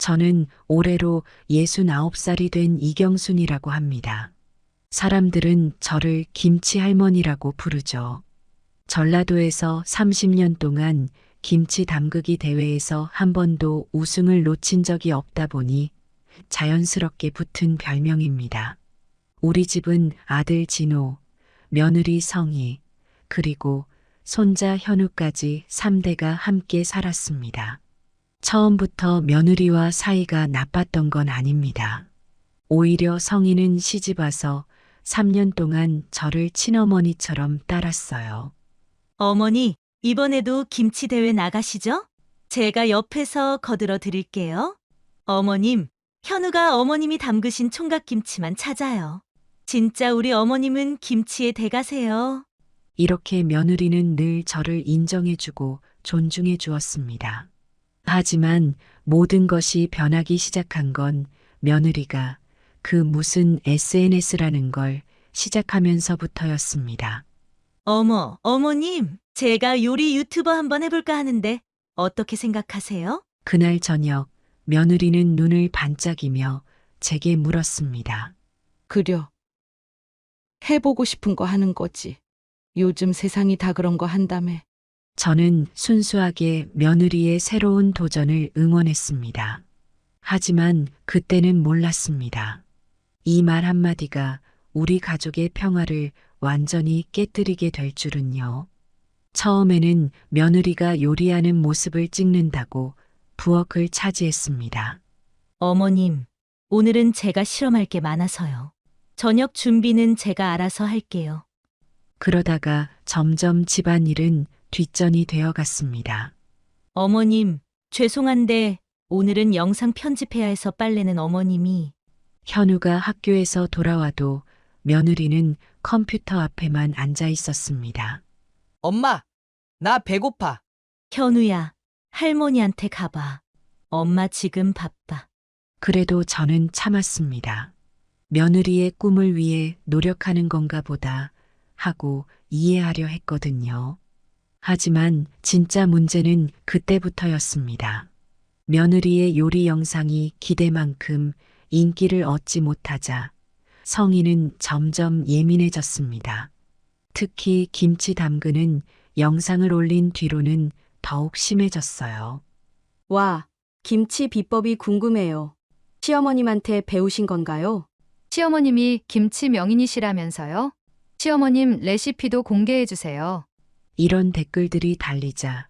저는 올해로 69살이 된 이경순이라고 합니다. 사람들은 저를 김치 할머니라고 부르죠. 전라도에서 30년 동안 김치 담그기 대회에서 한 번도 우승을 놓친 적이 없다 보니 자연스럽게 붙은 별명입니다. 우리 집은 아들 진호, 며느리 성희, 그리고 손자 현우까지 3대가 함께 살았습니다. 처음부터 며느리와 사이가 나빴던 건 아닙니다. 오히려 성희는 시집와서 3년 동안 저를 친어머니처럼 따랐어요. 어머니, 이번에도 김치 대회 나가시죠? 제가 옆에서 거들어 드릴게요. 어머님, 현우가 어머님이 담그신 총각김치만 찾아요. 진짜 우리 어머님은 김치의 대가세요. 이렇게 며느리는 늘 저를 인정해주고 존중해 주었습니다. 하지만 모든 것이 변하기 시작한 건 며느리가 그 무슨 SNS라는 걸 시작하면서부터였습니다. 어머, 어머님, 제가 요리 유튜버 한번 해볼까 하는데 어떻게 생각하세요? 그날 저녁 며느리는 눈을 반짝이며 제게 물었습니다. 그려. 해보고 싶은 거 하는 거지. 요즘 세상이 다 그런 거 한다며. 저는 순수하게 며느리의 새로운 도전을 응원했습니다. 하지만 그때는 몰랐습니다. 이 말 한마디가 우리 가족의 평화를 완전히 깨뜨리게 될 줄은요. 처음에는 며느리가 요리하는 모습을 찍는다고 부엌을 차지했습니다. 어머님, 오늘은 제가 실험할 게 많아서요. 저녁 준비는 제가 알아서 할게요. 그러다가 점점 집안일은 뒷전이 되어 갔습니다. 어머님, 죄송한데 오늘은 영상 편집해야 해서 빨래는 어머님이. 현우가 학교에서 돌아와도 며느리는 컴퓨터 앞에만 앉아 있었습니다. 엄마, 나 배고파. 현우야, 할머니한테 가봐. 엄마 지금 바빠. 그래도 저는 참았습니다. 며느리의 꿈을 위해 노력하는 건가 보다 하고 이해하려 했거든요. 하지만 진짜 문제는 그때부터였습니다. 며느리의 요리 영상이 기대만큼 인기를 얻지 못하자 성희는 점점 예민해졌습니다. 특히 김치 담그는 영상을 올린 뒤로는 더욱 심해졌어요. 와, 김치 비법이 궁금해요. 시어머님한테 배우신 건가요? 시어머님이 김치 명인이시라면서요? 시어머님 레시피도 공개해주세요. 이런 댓글들이 달리자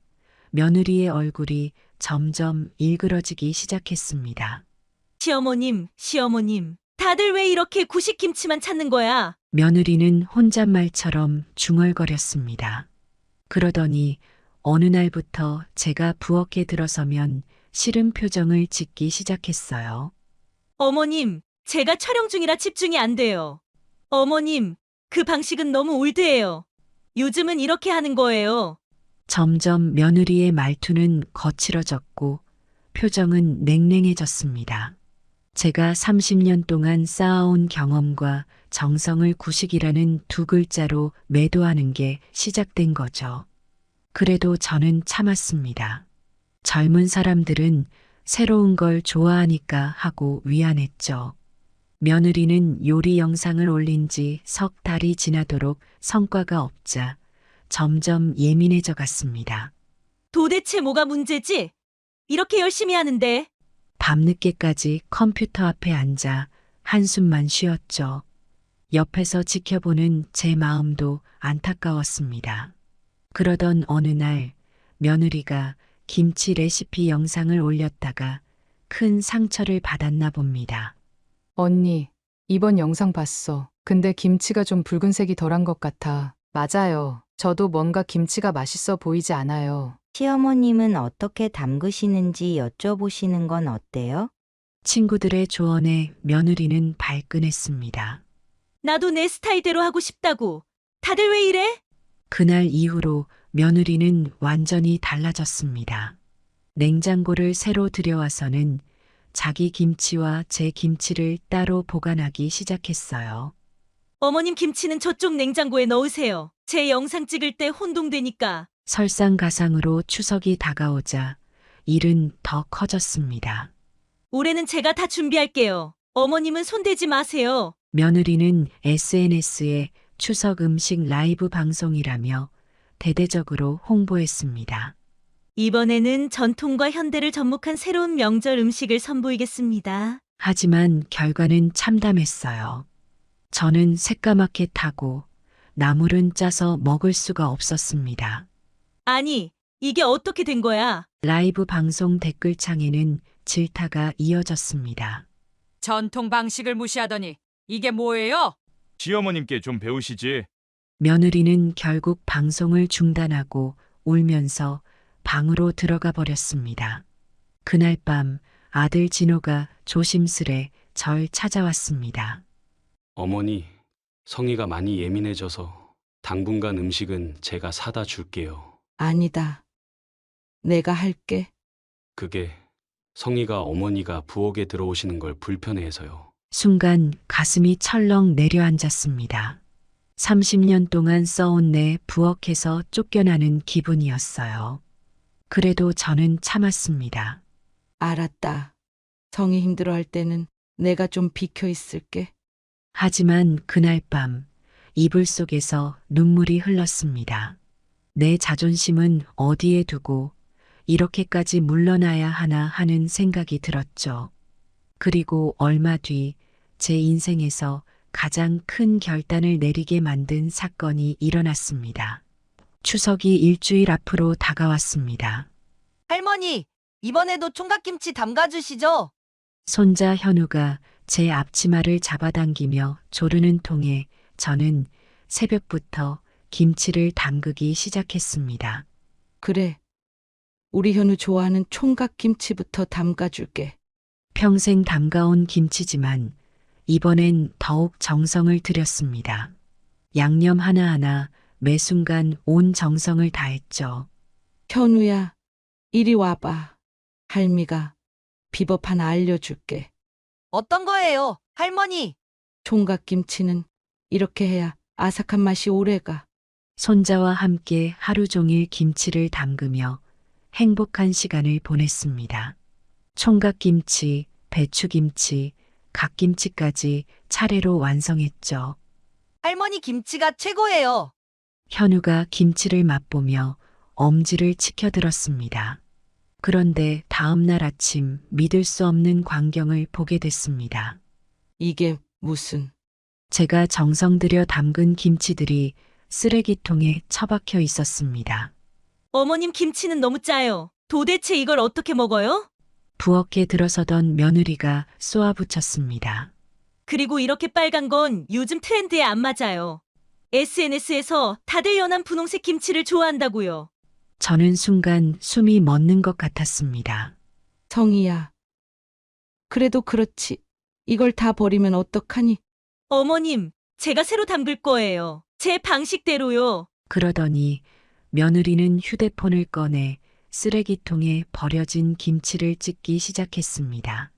며느리의 얼굴이 점점 일그러지기 시작했습니다. 시어머님, 시어머님, 다들 왜 이렇게 구식김치만 찾는 거야? 며느리는 혼잣말처럼 중얼거렸습니다. 그러더니 어느 날부터 제가 부엌에 들어서면 싫은 표정을 짓기 시작했어요. 어머님, 제가 촬영 중이라 집중이 안 돼요. 어머님, 그 방식은 너무 올드해요. 요즘은 이렇게 하는 거예요. 점점 며느리의 말투는 거칠어졌고 표정은 냉랭해졌습니다. 제가 30년 동안 쌓아온 경험과 정성을 구식이라는 두 글자로 매도하는 게 시작된 거죠. 그래도 저는 참았습니다. 젊은 사람들은 새로운 걸 좋아하니까 하고 위안했죠. 며느리는 요리 영상을 올린 지 석 달이 지나도록 성과가 없자 점점 예민해져 갔습니다. 도대체 뭐가 문제지? 이렇게 열심히 하는데. 밤늦게까지 컴퓨터 앞에 앉아 한숨만 쉬었죠. 옆에서 지켜보는 제 마음도 안타까웠습니다. 그러던 어느 날 며느리가 김치 레시피 영상을 올렸다가 큰 상처를 받았나 봅니다. 언니, 이번 영상 봤어. 근데 김치가 좀 붉은색이 덜한 것 같아. 맞아요. 저도 뭔가 김치가 맛있어 보이지 않아요. 시어머님은 어떻게 담그시는지 여쭤보시는 건 어때요? 친구들의 조언에 며느리는 발끈했습니다. 나도 내 스타일대로 하고 싶다고. 다들 왜 이래? 그날 이후로 며느리는 완전히 달라졌습니다. 냉장고를 새로 들여와서는 자기 김치와 제 김치를 따로 보관하기 시작했어요. 어머님 김치는 저쪽 냉장고에 넣으세요. 제 영상 찍을 때 혼동되니까. 설상가상으로 추석이 다가오자 일은 더 커졌습니다. 올해는 제가 다 준비할게요. 어머님은 손대지 마세요. 며느리는 SNS에 추석 음식 라이브 방송이라며 대대적으로 홍보했습니다. 이번에는 전통과 현대를 접목한 새로운 명절 음식을 선보이겠습니다. 하지만 결과는 참담했어요. 저는 새까맣게 타고 나물은 짜서 먹을 수가 없었습니다. 아니, 이게 어떻게 된 거야? 라이브 방송 댓글창에는 질타가 이어졌습니다. 전통 방식을 무시하더니 이게 뭐예요? 시어머님께 좀 배우시지. 며느리는 결국 방송을 중단하고 울면서 방으로 들어가 버렸습니다. 그날 밤 아들 진호가 조심스레 절 찾아왔습니다. 어머니, 성희가 많이 예민해져서 당분간 음식은 제가 사다 줄게요. 아니다. 내가 할게. 그게 성희가 어머니가 부엌에 들어오시는 걸 불편해해서요. 순간 가슴이 철렁 내려앉았습니다. 30년 동안 써온 내 부엌에서 쫓겨나는 기분이었어요. 그래도 저는 참았습니다. 알았다. 성이 힘들어할 때는 내가 좀 비켜 있을게. 하지만 그날 밤 이불 속에서 눈물이 흘렀습니다. 내 자존심은 어디에 두고 이렇게까지 물러나야 하나 하는 생각이 들었죠. 그리고 얼마 뒤 제 인생에서 가장 큰 결단을 내리게 만든 사건이 일어났습니다. 추석이 일주일 앞으로 다가왔습니다. 할머니, 이번에도 총각김치 담가주시죠? 손자 현우가 제 앞치마를 잡아당기며 조르는 통에 저는 새벽부터 김치를 담그기 시작했습니다. 그래. 우리 현우 좋아하는 총각김치부터 담가줄게. 평생 담가온 김치지만 이번엔 더욱 정성을 들였습니다. 양념 하나하나 매 순간 온 정성을 다했죠. 현우야, 이리 와봐. 할미가 비법 하나 알려줄게. 어떤 거예요, 할머니? 총각김치는 이렇게 해야 아삭한 맛이 오래가. 손자와 함께 하루 종일 김치를 담그며 행복한 시간을 보냈습니다. 총각김치, 배추김치, 갓김치까지 차례로 완성했죠. 할머니 김치가 최고예요. 현우가 김치를 맛보며 엄지를 치켜들었습니다. 그런데 다음 날 아침 믿을 수 없는 광경을 보게 됐습니다. 이게 무슨... 제가 정성 들여 담근 김치들이 쓰레기통에 처박혀 있었습니다. 어머님 김치는 너무 짜요. 도대체 이걸 어떻게 먹어요? 부엌에 들어서던 며느리가 쏘아붙였습니다. 그리고 이렇게 빨간 건 요즘 트렌드에 안 맞아요. SNS에서 다들 연한 분홍색 김치를 좋아한다고요. 저는 순간 숨이 멎는 것 같았습니다. 성희야. 그래도 그렇지. 이걸 다 버리면 어떡하니? 어머님, 제가 새로 담글 거예요. 제 방식대로요. 그러더니 며느리는 휴대폰을 꺼내 쓰레기통에 버려진 김치를 찍기 시작했습니다.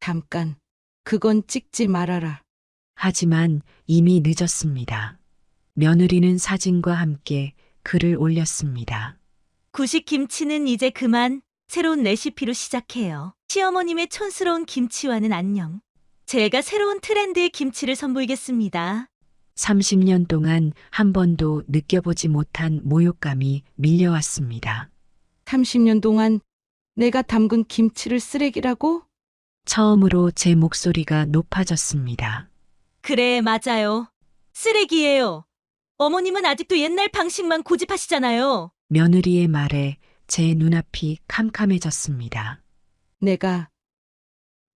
잠깐. 그건 찍지 말아라. 하지만 이미 늦었습니다. 며느리는 사진과 함께 글을 올렸습니다. 구식 김치는 이제 그만 새로운 레시피로 시작해요. 시어머님의 촌스러운 김치와는 안녕. 제가 새로운 트렌드의 김치를 선보이겠습니다. 30년 동안 한 번도 느껴보지 못한 모욕감이 밀려왔습니다. 30년 동안 내가 담근 김치를 쓰레기라고? 처음으로 제 목소리가 높아졌습니다. 그래, 맞아요. 쓰레기예요. 어머님은 아직도 옛날 방식만 고집하시잖아요. 며느리의 말에 제 눈앞이 캄캄해졌습니다.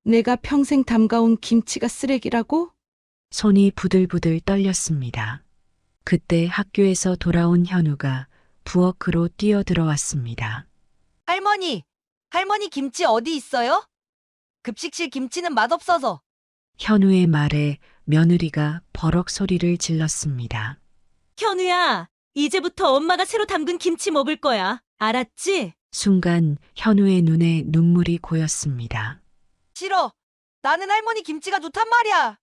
내가 평생 담가온 김치가 쓰레기라고? 손이 부들부들 떨렸습니다. 그때 학교에서 돌아온 현우가 부엌으로 뛰어들어왔습니다. 할머니 김치 어디 있어요? 급식실 김치는 맛없어서. 현우의 말에 며느리가 버럭 소리를 질렀습니다. 현우야, 이제부터 엄마가 새로 담근 김치 먹을 거야. 알았지? 순간 현우의 눈에 눈물이 고였습니다. 싫어. 나는 할머니 김치가 좋단 말이야.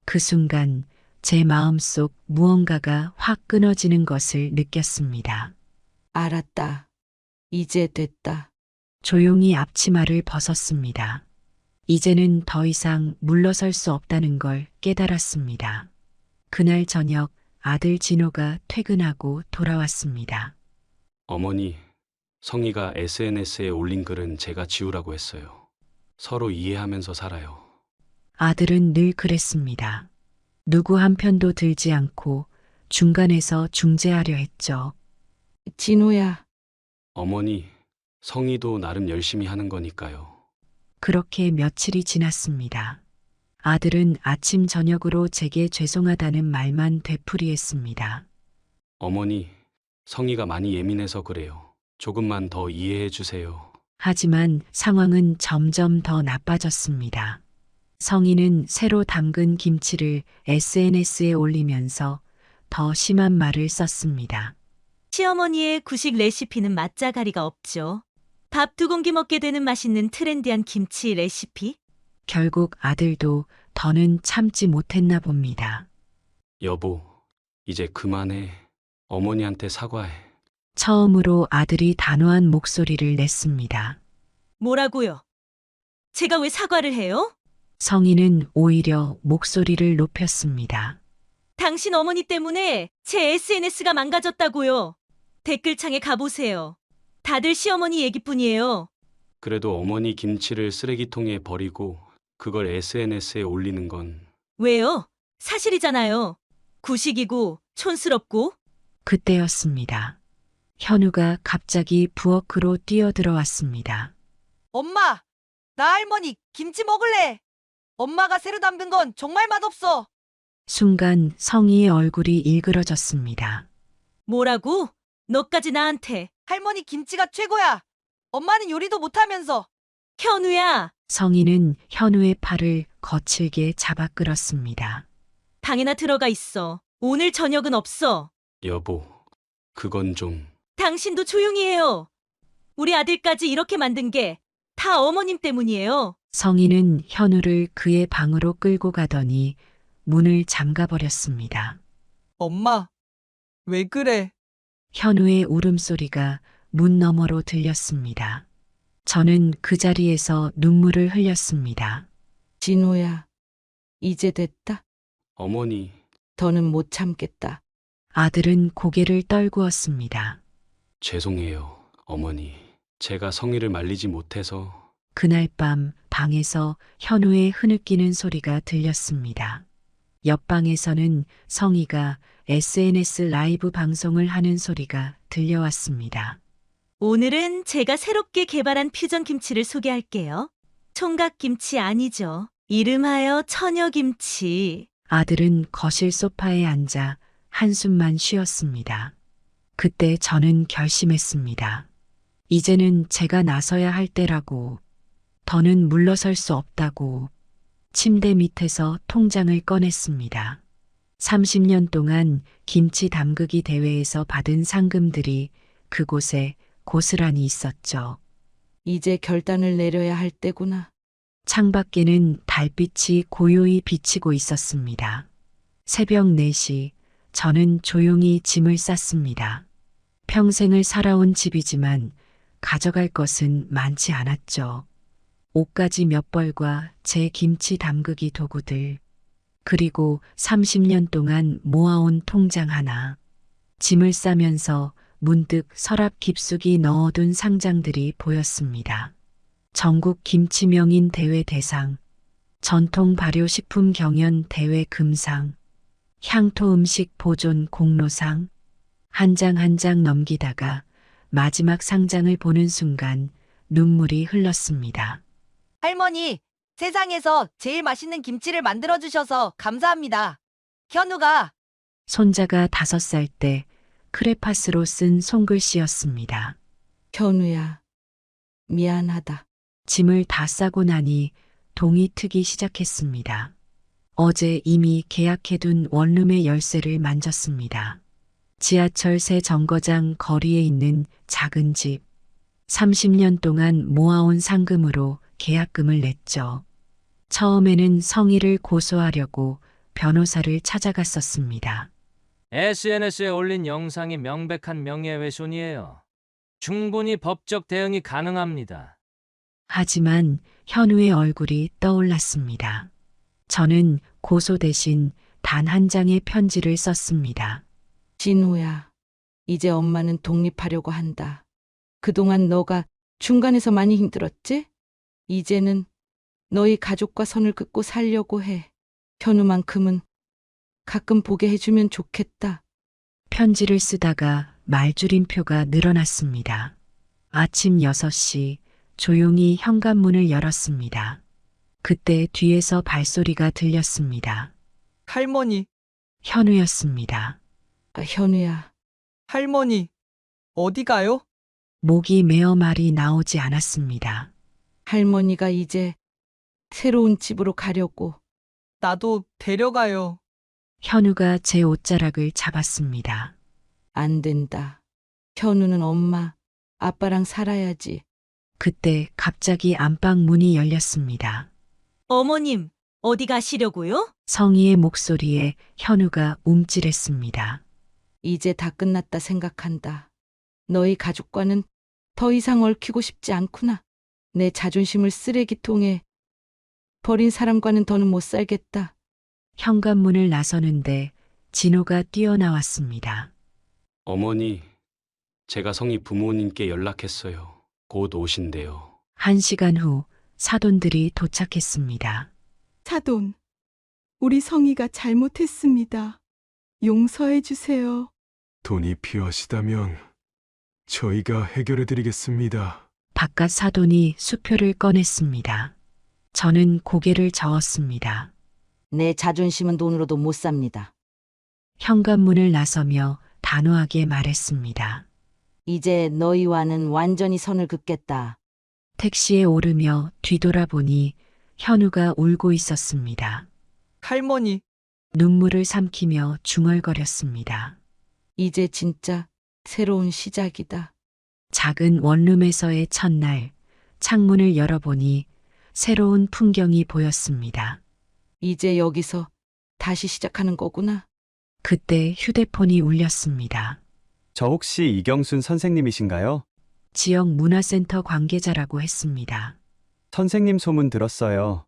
그 순간 제 마음속 무언가가 확 끊어지는 것을 느꼈습니다. 알았다. 이제 됐다. 조용히 앞치마를 벗었습니다. 이제는 더 이상 물러설 수 없다는 걸 깨달았습니다. 그날 저녁 아들 진호가 퇴근하고 돌아왔습니다. 어머니, 성희가 SNS에 올린 글은 제가 지우라고 했어요. 서로 이해하면서 살아요. 아들은 늘 그랬습니다. 누구 한 편도 들지 않고 중간에서 중재하려 했죠. 진호야, 어머니, 성희도 나름 열심히 하는 거니까요. 그렇게 며칠이 지났습니다. 아들은 아침 저녁으로 제게 죄송하다는 말만 되풀이했습니다. 어머니, 성희가 많이 예민해서 그래요. 조금만 더 이해해 주세요. 하지만 상황은 점점 더 나빠졌습니다. 성희는 새로 담근 김치를 SNS에 올리면서 더 심한 말을 썼습니다. 시어머니의 구식 레시피는 맛자가리가 없죠. 밥 2공기 먹게 되는 맛있는 트렌디한 김치 레시피? 결국 아들도 더는 참지 못했나 봅니다. 여보, 이제 그만해. 어머니한테 사과해. 처음으로 아들이 단호한 목소리를 냈습니다. 뭐라고요? 제가 왜 사과를 해요? 성희는 오히려 목소리를 높였습니다. 당신 어머니 때문에 제 SNS가 망가졌다고요. 댓글창에 가보세요. 다들 시어머니 얘기뿐이에요. 그래도 어머니 김치를 쓰레기통에 버리고 그걸 SNS에 올리는 건 왜요? 사실이잖아요. 구식이고 촌스럽고. 그때였습니다. 현우가 갑자기 부엌으로 뛰어들어왔습니다. 엄마, 나 할머니 김치 먹을래. 엄마가 새로 담근 건 정말 맛없어. 순간 성희의 얼굴이 일그러졌습니다. 뭐라고? 너까지 나한테. 할머니 김치가 최고야. 엄마는 요리도 못하면서. 현우야, 성희는 현우의 팔을 거칠게 잡아 끌었습니다. 방에나 들어가 있어. 오늘 저녁은 없어. 여보, 그건 좀 당신도 조용히 해요. 우리 아들까지 이렇게 만든 게 다 어머님 때문이에요. 성희는 현우를 그의 방으로 끌고 가더니 문을 잠가버렸습니다. 엄마, 왜 그래? 현우의 울음소리가 문 너머로 들렸습니다. 저는 그 자리에서 눈물을 흘렸습니다. 진호야, 이제 됐다. 어머니, 더는 못 참겠다. 아들은 고개를 떨구었습니다. 죄송해요, 어머니. 제가 성희를 말리지 못해서. 그날 밤 방에서 현우의 흐느끼는 소리가 들렸습니다. 옆방에서는 성희가 SNS 라이브 방송을 하는 소리가 들려왔습니다. 오늘은 제가 새롭게 개발한 퓨전 김치를 소개할게요. 총각김치 아니죠. 이름하여 처녀김치. 아들은 거실 소파에 앉아 한숨만 쉬었습니다. 그때 저는 결심했습니다. 이제는 제가 나서야 할 때라고, 더는 물러설 수 없다고. 침대 밑에서 통장을 꺼냈습니다. 30년 동안 김치 담그기 대회에서 받은 상금들이 그곳에 고스란히 있었죠. 이제 결단을 내려야 할 때구나. 창밖에는 달빛이 고요히 비치고 있었습니다. 새벽 4시, 저는 조용히 짐을 쌌습니다. 평생을 살아온 집이지만 가져갈 것은 많지 않았죠. 옷가지 몇 벌과 제 김치 담그기 도구들, 그리고 30년 동안 모아온 통장 하나. 짐을 싸면서 문득 서랍 깊숙이 넣어둔 상장들이 보였습니다. 전국 김치 명인 대회 대상, 전통 발효식품 경연 대회 금상, 향토 음식 보존 공로상. 한 장 한 장 넘기다가 마지막 상장을 보는 순간 눈물이 흘렀습니다. 할머니, 세상에서 제일 맛있는 김치를 만들어주셔서 감사합니다. 현우가. 손자가 5살 때 크레파스로 쓴 손글씨였습니다. 현우야, 미안하다. 짐을 다 싸고 나니 동이 트기 시작했습니다. 어제 이미 계약해둔 원룸의 열쇠를 만졌습니다. 지하철 새 정거장 거리에 있는 작은 집. 30년 동안 모아온 상금으로 계약금을 냈죠. 처음에는 성희를 고소하려고 변호사를 찾아갔었습니다. SNS에 올린 영상이 명백한 명예훼손이에요. 충분히 법적 대응이 가능합니다. 하지만 현우의 얼굴이 떠올랐습니다. 저는 고소 대신 단 한 장의 편지를 썼습니다. 진우야, 이제 엄마는 독립하려고 한다. 그동안 너가 중간에서 많이 힘들었지? 이제는 너희 가족과 선을 긋고 살려고 해. 현우만큼은 가끔 보게 해주면 좋겠다. 편지를 쓰다가 말줄임표가 늘어났습니다. 아침 6시 조용히 현관문을 열었습니다. 그때 뒤에서 발소리가 들렸습니다. 할머니, 현우였습니다. 현우야, 할머니, 어디 가요? 목이 메어 말이 나오지 않았습니다. 할머니가 이제 새로운 집으로 가려고. 나도 데려가요. 현우가 제 옷자락을 잡았습니다. 안 된다. 현우는 엄마, 아빠랑 살아야지. 그때 갑자기 안방 문이 열렸습니다. 어머님, 어디 가시려고요? 성희의 목소리에 현우가 움찔했습니다. 이제 다 끝났다 생각한다. 너희 가족과는 더 이상 얽히고 싶지 않구나. 내 자존심을 쓰레기통에 버린 사람과는 더는 못 살겠다. 현관문을 나서는데 진호가 뛰어나왔습니다. 어머니, 제가 성희 부모님께 연락했어요. 곧 오신대요. 1시간 후 사돈들이 도착했습니다. 사돈, 우리 성희가 잘못했습니다. 용서해 주세요. 돈이 필요하시다면 저희가 해결해 드리겠습니다. 바깥 사돈이 수표를 꺼냈습니다. 저는 고개를 저었습니다. 내 자존심은 돈으로도 못 삽니다. 현관문을 나서며 단호하게 말했습니다. 이제 너희와는 완전히 선을 긋겠다. 택시에 오르며 뒤돌아보니 현우가 울고 있었습니다. 할머니, 눈물을 삼키며 중얼거렸습니다. 이제 진짜 새로운 시작이다. 작은 원룸에서의 첫날, 창문을 열어보니 새로운 풍경이 보였습니다. 이제 여기서 다시 시작하는 거구나. 그때 휴대폰이 울렸습니다. 저 혹시 이경순 선생님이신가요? 지역 문화센터 관계자라고 했습니다. 선생님 소문 들었어요.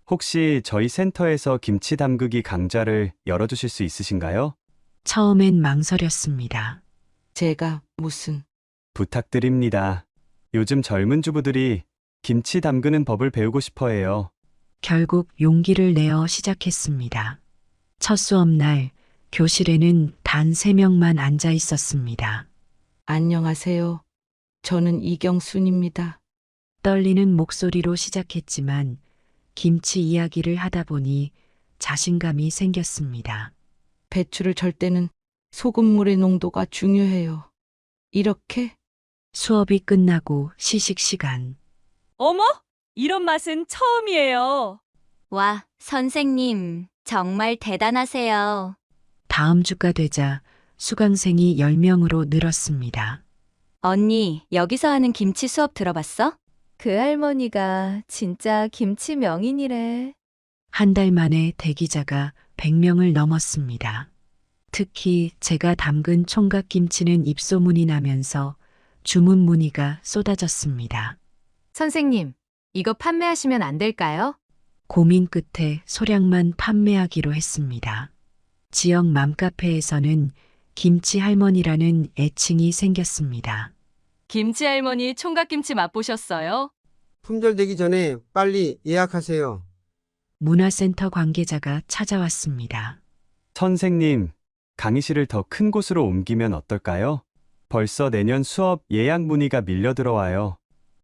혹시 저희 센터에서 김치 담그기 강좌를 열어주실 수 있으신가요? 처음엔 망설였습니다. 제가 무슨... 부탁드립니다. 요즘 젊은 주부들이 김치 담그는 법을 배우고 싶어 해요. 결국 용기를 내어 시작했습니다. 첫 수업날 교실에는 단 3명만 앉아 있었습니다. 안녕하세요. 저는 이경순입니다. 떨리는 목소리로 시작했지만 김치 이야기를 하다 보니 자신감이 생겼습니다. 배추를 절 때는 소금물의 농도가 중요해요. 이렇게? 수업이 끝나고 시식 시간. 어머, 이런 맛은 처음이에요. 와, 선생님, 정말 대단하세요. 다음 주가 되자 수강생이 10명으로 늘었습니다. 언니, 여기서 하는 김치 수업 들어봤어? 그 할머니가 진짜 김치 명인이래. 한 달 만에 대기자가 100명을 넘었습니다. 특히 제가 담근 총각김치는 입소문이 나면서 주문 문의가 쏟아졌습니다. 선생님, 이거 판매하시면 안 될까요? 고민 끝에 소량만 판매하기로 했습니다. 지역 맘카페에서는 김치 할머니라는 애칭이 생겼습니다. 김치 할머니 총각김치 맛보셨어요? 품절되기 전에 빨리 예약하세요. 문화센터 관계자가 찾아왔습니다. 선생님, 강의실을 더 큰 곳으로 옮기면 어떨까요? 벌써 내년 수업 예약 문의가 밀려 들어와요.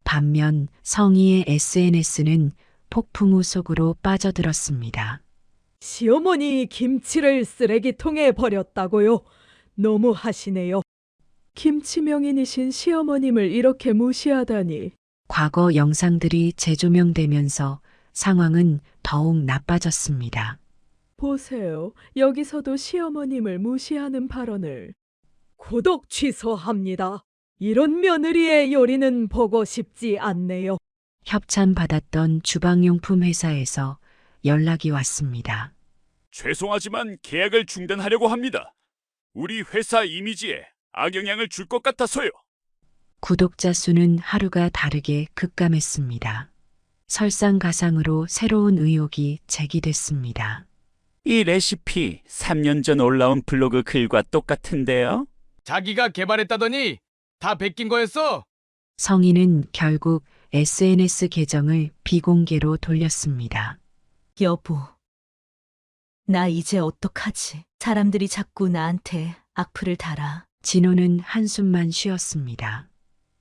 반면 성희의 SNS는 폭풍우 속으로 빠져들었습니다. 시어머니 김치를 쓰레기통에 버렸다고요? 너무 하시네요. 김치 명인이신 시어머님을 이렇게 무시하다니. 과거 영상들이 재조명되면서 상황은 더욱 나빠졌습니다. 보세요. 여기서도 시어머님을 무시하는 발언을. 구독 취소합니다. 이런 며느리의 요리는 보고 싶지 않네요. 협찬받았던 주방용품 회사에서 연락이 왔습니다. 죄송하지만 계약을 중단하려고 합니다. 우리 회사 이미지에 악영향을 줄 것 같아서요. 구독자 수는 하루가 다르게 급감했습니다. 설상가상으로 새로운 의혹이 제기됐습니다. 이 레시피 3년 전 올라온 블로그 글과 똑같은데요? 자기가 개발했다더니 다 베낀 거였어? 성인은 결국 SNS 계정을 비공개로 돌렸습니다. 여보, 나 이제 어떡하지? 사람들이 자꾸 나한테 악플을 달아. 진호는 한숨만 쉬었습니다.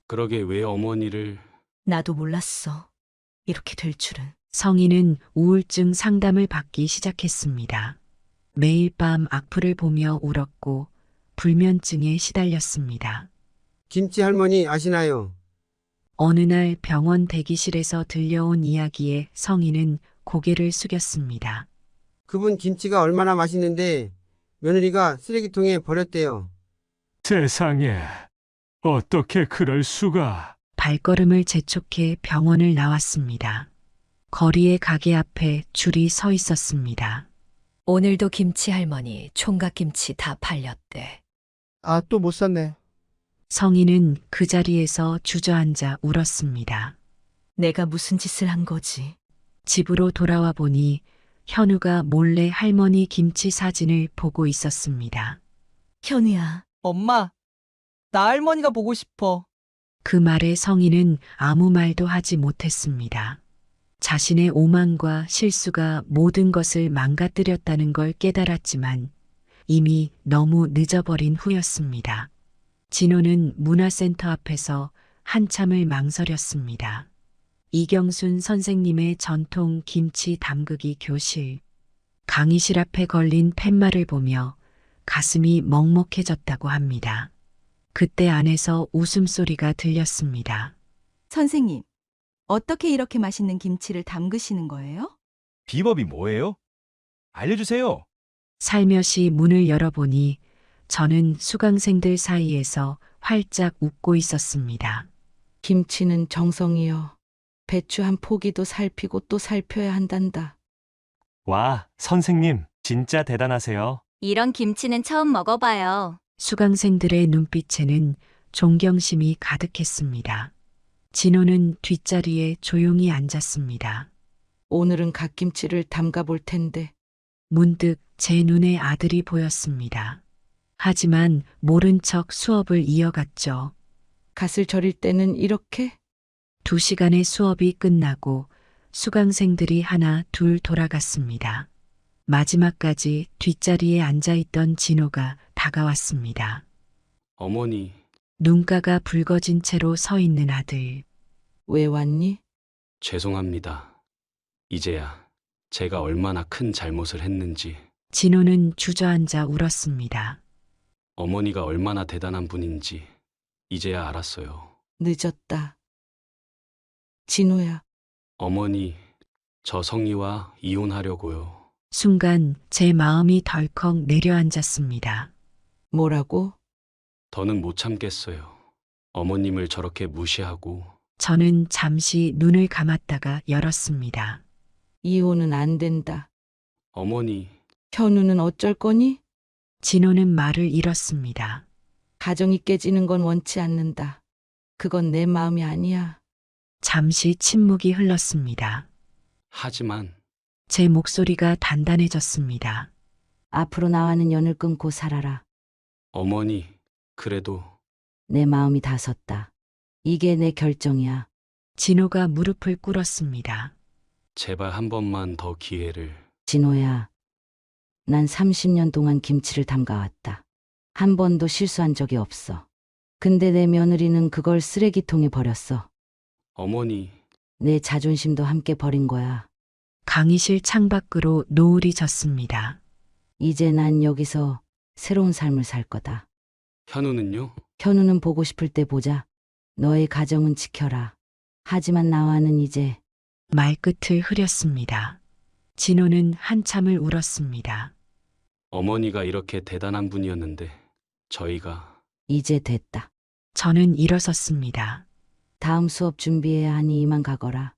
그러게 왜 어머니를 나도 몰랐어. 이렇게 될 줄은. 성인은 우울증 상담을 받기 시작했습니다. 매일 밤 악플을 보며 울었고 불면증에 시달렸습니다. 김치 할머니 아시나요? 어느 날 병원 대기실에서 들려온 이야기에 성인은 고개를 숙였습니다. 그분 김치가 얼마나 맛있는데 며느리가 쓰레기통에 버렸대요. 세상에, 어떻게 그럴 수가. 발걸음을 재촉해 병원을 나왔습니다. 거리의 가게 앞에 줄이 서 있었습니다. 오늘도 김치 할머니 총각김치 다 팔렸대. 아, 또 못 샀네. 성인은 그 자리에서 주저앉아 울었습니다. 내가 무슨 짓을 한 거지? 집으로 돌아와 보니 현우가 몰래 할머니 김치 사진을 보고 있었습니다. 현우야. 엄마, 나 할머니가 보고 싶어. 그 말에 성인은 아무 말도 하지 못했습니다. 자신의 오만과 실수가 모든 것을 망가뜨렸다는 걸 깨달았지만 이미 너무 늦어버린 후였습니다. 진호는 문화센터 앞에서 한참을 망설였습니다. 이경순 선생님의 전통 김치 담그기 교실. 강의실 앞에 걸린 팻말을 보며 가슴이 먹먹해졌다고 합니다. 그때 안에서 웃음소리가 들렸습니다. 선생님, 어떻게 이렇게 맛있는 김치를 담그시는 거예요? 비법이 뭐예요? 알려주세요. 살며시 문을 열어보니 저는 수강생들 사이에서 활짝 웃고 있었습니다. 김치는 정성이요. 배추 한 포기도 살피고 또 살펴야 한단다. 와, 선생님, 진짜 대단하세요. 이런 김치는 처음 먹어봐요. 수강생들의 눈빛에는 존경심이 가득했습니다. 진호는 뒷자리에 조용히 앉았습니다. 오늘은 갓김치를 담가 볼 텐데. 문득 제 눈에 아들이 보였습니다. 하지만 모른 척 수업을 이어갔죠. 갓을 절일 때는 이렇게? 2시간의 수업이 끝나고 수강생들이 하나 둘 돌아갔습니다. 마지막까지 뒷자리에 앉아있던 진호가 다가왔습니다. 어머니, 눈가가 붉어진 채로 서 있는 아들. 왜 왔니? 죄송합니다. 이제야 제가 얼마나 큰 잘못을 했는지, 진호는 주저앉아 울었습니다. 어머니가 얼마나 대단한 분인지 이제야 알았어요. 늦었다. 진호야. 어머니, 저 성희와 이혼하려고요. 순간 제 마음이 덜컥 내려앉았습니다. 뭐라고? 더는 못 참겠어요. 어머님을 저렇게 무시하고. 저는 잠시 눈을 감았다가 열었습니다. 이혼은 안 된다. 어머니. 현우는 어쩔 거니? 진호는 말을 잃었습니다. 가정이 깨지는 건 원치 않는다. 그건 내 마음이 아니야. 잠시 침묵이 흘렀습니다. 하지만 제 목소리가 단단해졌습니다. 앞으로 나와는 연을 끊고 살아라. 어머니, 그래도 내 마음이 다 섰다. 이게 내 결정이야. 진호가 무릎을 꿇었습니다. 제발 한 번만 더 기회를. 진호야, 난 30년 동안 김치를 담가왔다. 한 번도 실수한 적이 없어. 근데 내 며느리는 그걸 쓰레기통에 버렸어. 어머니. 내 자존심도 함께 버린 거야. 강의실 창밖으로 노을이 졌습니다. 이제 난 여기서 새로운 삶을 살 거다. 현우는요? 현우는 보고 싶을 때 보자. 너의 가정은 지켜라. 하지만 나와는 이제. 말끝을 흐렸습니다. 진호는 한참을 울었습니다. 어머니가 이렇게 대단한 분이었는데 저희가. 이제 됐다. 저는 일어섰습니다. 다음 수업 준비해야 하니 이만 가거라.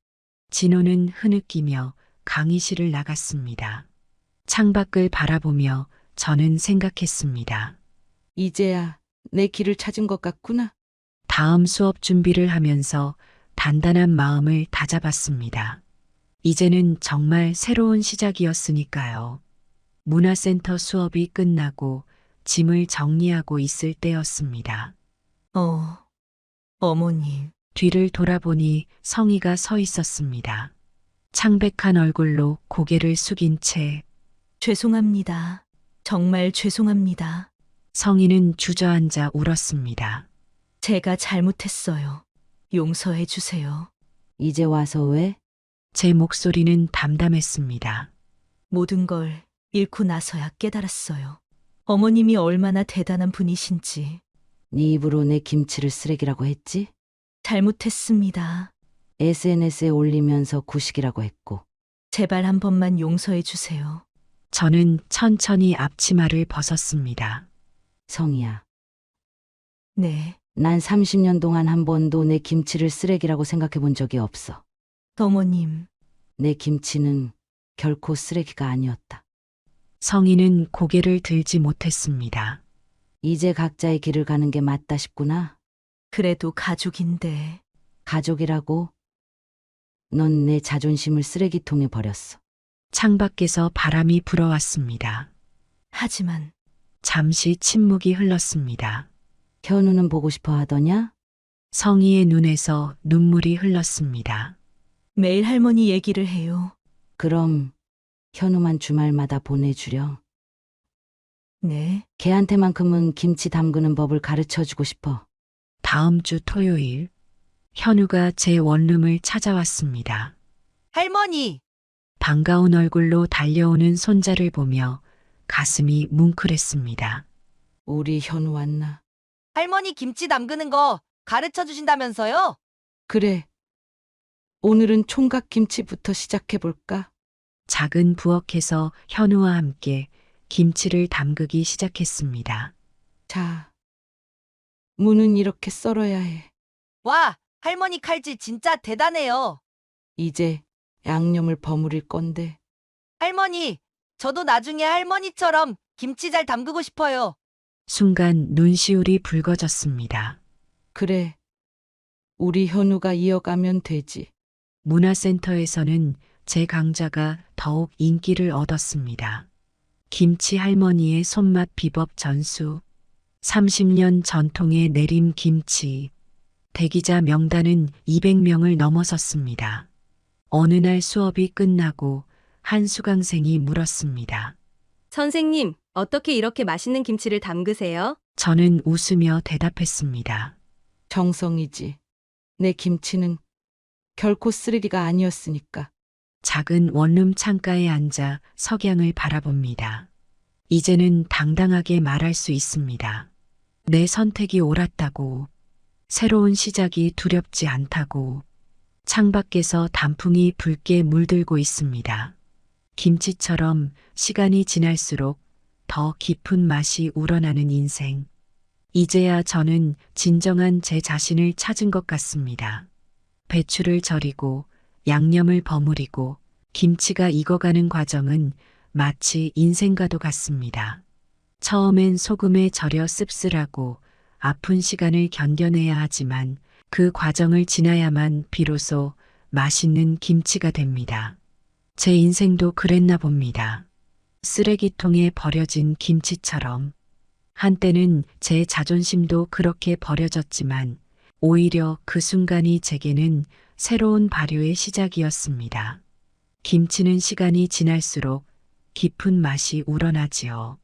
진호는 흐느끼며 강의실을 나갔습니다. 창밖을 바라보며 저는 생각했습니다. 이제야 내 길을 찾은 것 같구나. 다음 수업 준비를 하면서 단단한 마음을 다잡았습니다. 이제는 정말 새로운 시작이었으니까요. 문화센터 수업이 끝나고 짐을 정리하고 있을 때였습니다. 어머님. 뒤를 돌아보니 성희가 서 있었습니다. 창백한 얼굴로 고개를 숙인 채 죄송합니다. 정말 죄송합니다. 성희는 주저앉아 울었습니다. 제가 잘못했어요. 용서해 주세요. 이제 와서 왜? 제 목소리는 담담했습니다. 모든 걸 잃고 나서야 깨달았어요. 어머님이 얼마나 대단한 분이신지. 네 입으로 내 김치를 쓰레기라고 했지? 잘못했습니다. SNS에 올리면서 구식이라고 했고. 제발 한 번만 용서해 주세요. 저는 천천히 앞치마를 벗었습니다. 성희야. 네. 난 30년 동안 한 번도 내 김치를 쓰레기라고 생각해 본 적이 없어. 어머님. 내 김치는 결코 쓰레기가 아니었다. 성희는 고개를 들지 못했습니다. 이제 각자의 길을 가는 게 맞다 싶구나. 그래도 가족인데. 가족이라고? 넌 내 자존심을 쓰레기통에 버렸어. 창밖에서 바람이 불어왔습니다. 하지만 잠시 침묵이 흘렀습니다. 현우는 보고 싶어 하더냐? 성희의 눈에서 눈물이 흘렀습니다. 매일 할머니 얘기를 해요. 그럼 현우만 주말마다 보내주렴. 네. 걔한테만큼은 김치 담그는 법을 가르쳐주고 싶어. 다음 주 토요일, 현우가 제 원룸을 찾아왔습니다. 할머니, 반가운 얼굴로 달려오는 손자를 보며 가슴이 뭉클했습니다. 우리 현우 왔나? 할머니 김치 담그는 거 가르쳐 주신다면서요? 그래. 오늘은 총각김치부터 시작해볼까? 작은 부엌에서 현우와 함께 김치를 담그기 시작했습니다. 자, 무는 이렇게 썰어야 해. 와, 할머니 칼질 진짜 대단해요. 이제 양념을 버무릴 건데. 할머니, 저도 나중에 할머니처럼 김치 잘 담그고 싶어요. 순간 눈시울이 붉어졌습니다. 그래. 우리 현우가 이어가면 되지. 문화센터에서는 제 강좌가 더욱 인기를 얻었습니다. 김치 할머니의 손맛 비법 전수, 30년 전통의 내림 김치, 대기자 명단은 200명을 넘어섰습니다. 어느 날 수업이 끝나고 한 수강생이 물었습니다. 선생님, 어떻게 이렇게 맛있는 김치를 담그세요? 저는 웃으며 대답했습니다. 정성이지. 내 김치는 결코 쓰레기가 아니었으니까. 작은 원룸 창가에 앉아 석양을 바라봅니다. 이제는 당당하게 말할 수 있습니다. 내 선택이 옳았다고, 새로운 시작이 두렵지 않다고. 창밖에서 단풍이 붉게 물들고 있습니다. 김치처럼 시간이 지날수록 더 깊은 맛이 우러나는 인생. 이제야 저는 진정한 제 자신을 찾은 것 같습니다. 배추를 절이고 양념을 버무리고 김치가 익어가는 과정은 마치 인생과도 같습니다. 처음엔 소금에 절여 씁쓸하고 아픈 시간을 견뎌내야 하지만 그 과정을 지나야만 비로소 맛있는 김치가 됩니다. 제 인생도 그랬나 봅니다. 쓰레기통에 버려진 김치처럼. 한때는 제 자존심도 그렇게 버려졌지만 오히려 그 순간이 제게는 새로운 발효의 시작이었습니다. 김치는 시간이 지날수록 깊은 맛이 우러나지요.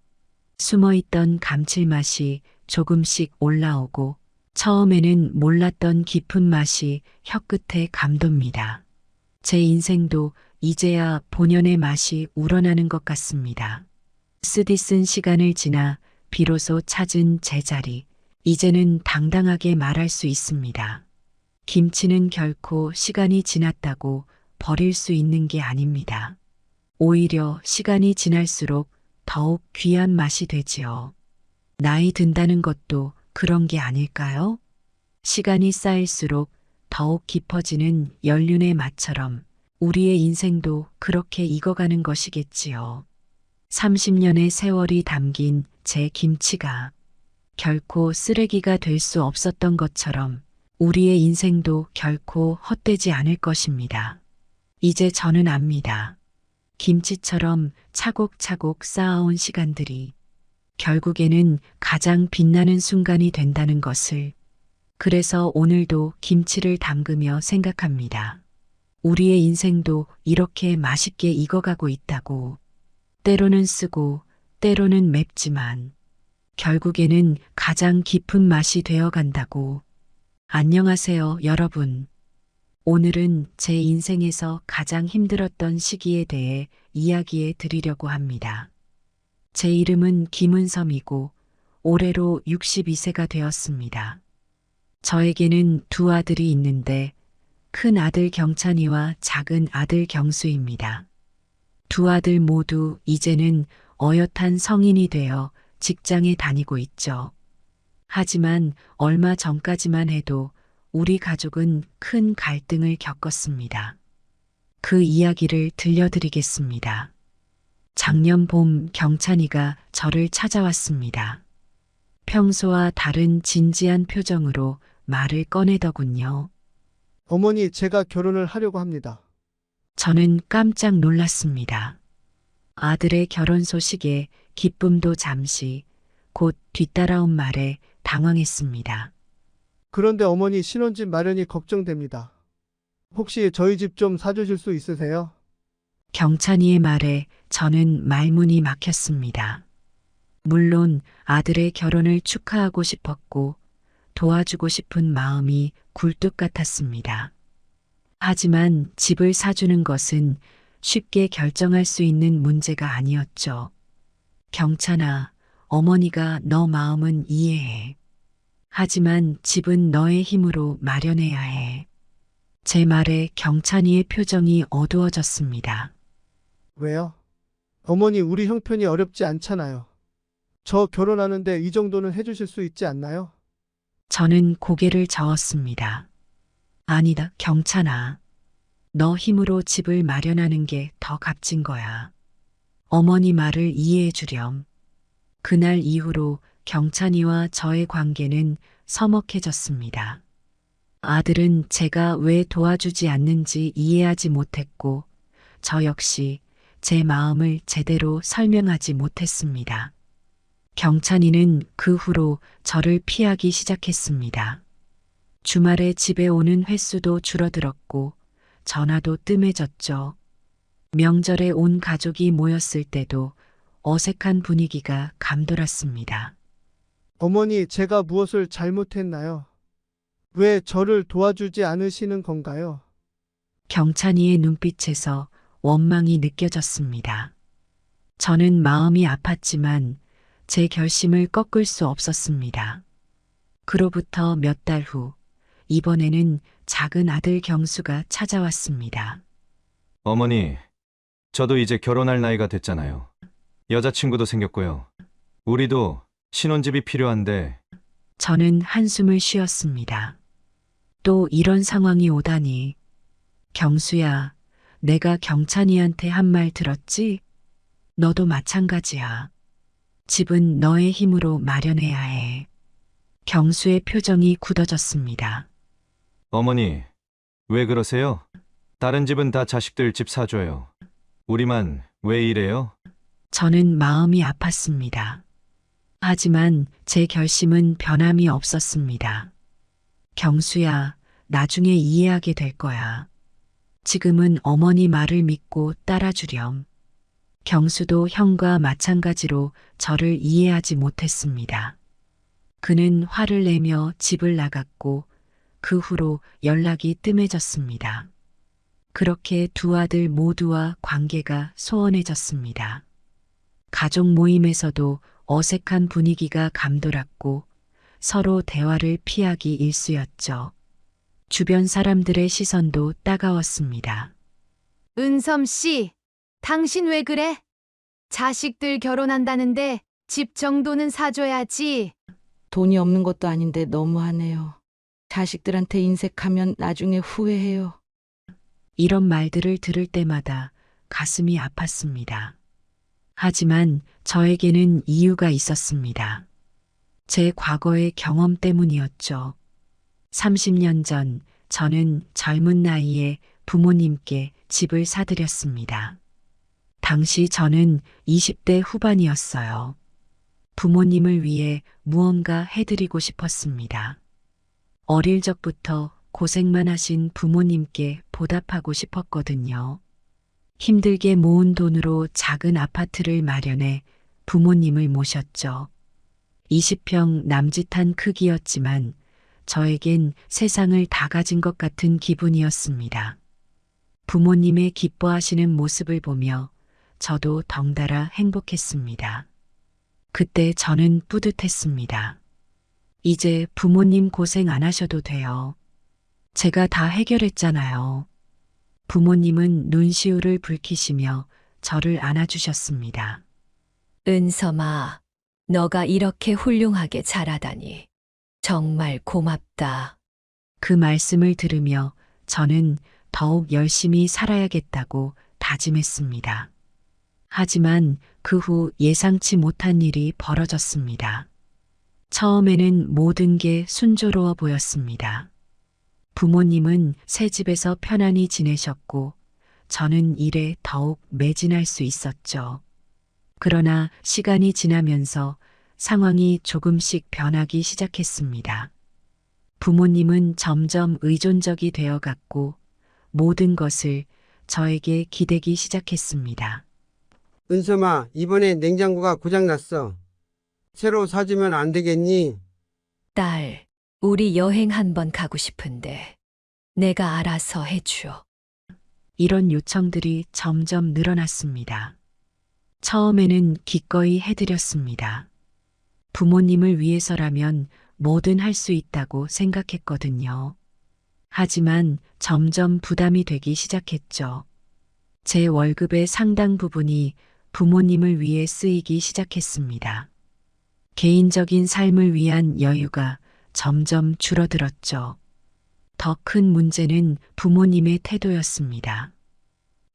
숨어있던 감칠맛이 조금씩 올라오고 처음에는 몰랐던 깊은 맛이 혀끝에 감돕니다. 제 인생도 이제야 본연의 맛이 우러나는 것 같습니다. 쓰디쓴 시간을 지나 비로소 찾은 제자리, 이제는 당당하게 말할 수 있습니다. 김치는 결코 시간이 지났다고 버릴 수 있는 게 아닙니다. 오히려 시간이 지날수록 더욱 귀한 맛이 되지요. 나이 든다는 것도 그런 게 아닐까요? 시간이 쌓일수록 더욱 깊어지는 연륜의 맛처럼 우리의 인생도 그렇게 익어가는 것이겠지요. 30년의 세월이 담긴 제 김치가 결코 쓰레기가 될 수 없었던 것처럼 우리의 인생도 결코 헛되지 않을 것입니다. 이제 저는 압니다. 김치처럼 차곡차곡 쌓아온 시간들이 결국에는 가장 빛나는 순간이 된다는 것을. 그래서 오늘도 김치를 담그며 생각합니다. 우리의 인생도 이렇게 맛있게 익어가고 있다고. 때로는 쓰고 때로는 맵지만 결국에는 가장 깊은 맛이 되어간다고. 안녕하세요, 여러분. 오늘은 제 인생에서 가장 힘들었던 시기에 대해 이야기해 드리려고 합니다. 제 이름은 김은섬이고 올해로 62세가 되었습니다. 저에게는 두 아들이 있는데 큰 아들 경찬이와 작은 아들 경수입니다. 두 아들 모두 이제는 어엿한 성인이 되어 직장에 다니고 있죠. 하지만 얼마 전까지만 해도 우리 가족은 큰 갈등을 겪었습니다. 그 이야기를 들려드리겠습니다. 작년 봄 경찬이가 저를 찾아왔습니다. 평소와 다른 진지한 표정으로 말을 꺼내더군요. 어머니, 제가 결혼을 하려고 합니다. 저는 깜짝 놀랐습니다. 아들의 결혼 소식에 기쁨도 잠시, 곧 뒤따라온 말에 당황했습니다. 그런데 어머니, 신혼집 마련이 걱정됩니다. 혹시 저희 집 좀 사주실 수 있으세요? 경찬이의 말에 저는 말문이 막혔습니다. 물론 아들의 결혼을 축하하고 싶었고 도와주고 싶은 마음이 굴뚝 같았습니다. 하지만 집을 사주는 것은 쉽게 결정할 수 있는 문제가 아니었죠. 경찬아, 어머니가 너 마음은 이해해. 하지만 집은 너의 힘으로 마련해야 해. 제 말에 경찬이의 표정이 어두워졌습니다. 왜요? 어머니, 우리 형편이 어렵지 않잖아요. 저 결혼하는데 이 정도는 해주실 수 있지 않나요? 저는 고개를 저었습니다. 아니다, 경찬아. 너 힘으로 집을 마련하는 게 더 값진 거야. 어머니 말을 이해해 주렴. 그날 이후로 경찬이와 저의 관계는 서먹해졌습니다. 아들은 제가 왜 도와주지 않는지 이해하지 못했고, 저 역시 제 마음을 제대로 설명하지 못했습니다. 경찬이는 그 후로 저를 피하기 시작했습니다. 주말에 집에 오는 횟수도 줄어들었고, 전화도 뜸해졌죠. 명절에 온 가족이 모였을 때도 어색한 분위기가 감돌았습니다. 어머니, 제가 무엇을 잘못했나요? 왜 저를 도와주지 않으시는 건가요? 경찬이의 눈빛에서 원망이 느껴졌습니다. 저는 마음이 아팠지만 제 결심을 꺾을 수 없었습니다. 그로부터 몇 달 후, 이번에는 작은 아들 경수가 찾아왔습니다. 어머니, 저도 이제 결혼할 나이가 됐잖아요. 여자친구도 생겼고요. 우리도 신혼집이 필요한데. 저는 한숨을 쉬었습니다. 또 이런 상황이 오다니. 경수야, 내가 경찬이한테 한 말 들었지? 너도 마찬가지야. 집은 너의 힘으로 마련해야 해. 경수의 표정이 굳어졌습니다. 어머니, 왜 그러세요? 다른 집은 다 자식들 집 사줘요. 우리만 왜 이래요? 저는 마음이 아팠습니다. 하지만 제 결심은 변함이 없었습니다. 경수야, 나중에 이해하게 될 거야. 지금은 어머니 말을 믿고 따라주렴. 경수도 형과 마찬가지로 저를 이해하지 못했습니다. 그는 화를 내며 집을 나갔고 그 후로 연락이 뜸해졌습니다. 그렇게 두 아들 모두와 관계가 소원해졌습니다. 가족 모임에서도 어색한 분위기가 감돌았고 서로 대화를 피하기 일쑤였죠. 주변 사람들의 시선도 따가웠습니다. 은섬 씨, 당신 왜 그래? 자식들 결혼한다는데 집 정도는 사줘야지. 돈이 없는 것도 아닌데 너무하네요. 자식들한테 인색하면 나중에 후회해요. 이런 말들을 들을 때마다 가슴이 아팠습니다. 하지만 저에게는 이유가 있었습니다. 제 과거의 경험 때문이었죠. 30년 전 저는 젊은 나이에 부모님께 집을 사드렸습니다. 당시 저는 20대 후반이었어요. 부모님을 위해 무언가 해드리고 싶었습니다. 어릴 적부터 고생만 하신 부모님께 보답하고 싶었거든요. 힘들게 모은 돈으로 작은 아파트를 마련해 부모님을 모셨죠. 20평 남짓한 크기였지만 저에겐 세상을 다 가진 것 같은 기분이었습니다. 부모님의 기뻐하시는 모습을 보며 저도 덩달아 행복했습니다. 그때 저는 뿌듯했습니다. 이제 부모님 고생 안 하셔도 돼요. 제가 다 해결했잖아요. 부모님은 눈시울을 붉히시며 저를 안아주셨습니다. 은섬아, 너가 이렇게 훌륭하게 자라다니. 정말 고맙다. 그 말씀을 들으며 저는 더욱 열심히 살아야겠다고 다짐했습니다. 하지만 그 후 예상치 못한 일이 벌어졌습니다. 처음에는 모든 게 순조로워 보였습니다. 부모님은 새 집에서 편안히 지내셨고 저는 일에 더욱 매진할 수 있었죠. 그러나 시간이 지나면서 상황이 조금씩 변하기 시작했습니다. 부모님은 점점 의존적이 되어갔고 모든 것을 저에게 기대기 시작했습니다. 은섬아, 이번에 냉장고가 고장났어. 새로 사주면 안 되겠니? 딸, 우리 여행 한번 가고 싶은데 내가 알아서 해줘. 이런 요청들이 점점 늘어났습니다. 처음에는 기꺼이 해드렸습니다. 부모님을 위해서라면 뭐든 할 수 있다고 생각했거든요. 하지만 점점 부담이 되기 시작했죠. 제 월급의 상당 부분이 부모님을 위해 쓰이기 시작했습니다. 개인적인 삶을 위한 여유가 점점 줄어들었죠. 더 큰 문제는 부모님의 태도였습니다.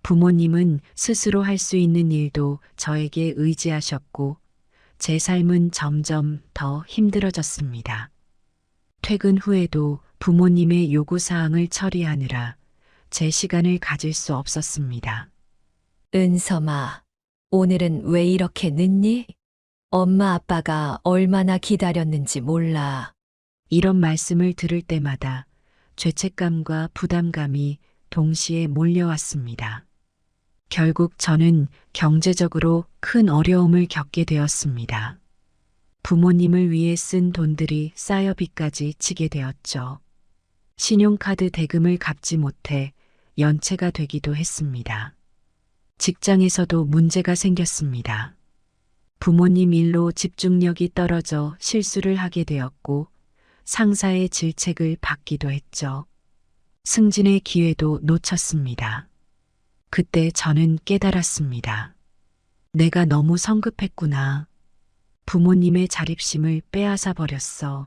부모님은 스스로 할 수 있는 일도 저에게 의지하셨고 제 삶은 점점 더 힘들어졌습니다. 퇴근 후에도 부모님의 요구사항을 처리하느라 제 시간을 가질 수 없었습니다. 은섬아, 오늘은 왜 이렇게 늦니? 엄마 아빠가 얼마나 기다렸는지 몰라. 이런 말씀을 들을 때마다 죄책감과 부담감이 동시에 몰려왔습니다. 결국 저는 경제적으로 큰 어려움을 겪게 되었습니다. 부모님을 위해 쓴 돈들이 쌓여 빚까지 지게 되었죠. 신용카드 대금을 갚지 못해 연체가 되기도 했습니다. 직장에서도 문제가 생겼습니다. 부모님 일로 집중력이 떨어져 실수를 하게 되었고 상사의 질책을 받기도 했죠. 승진의 기회도 놓쳤습니다. 그때 저는 깨달았습니다. 내가 너무 성급했구나. 부모님의 자립심을 빼앗아 버렸어.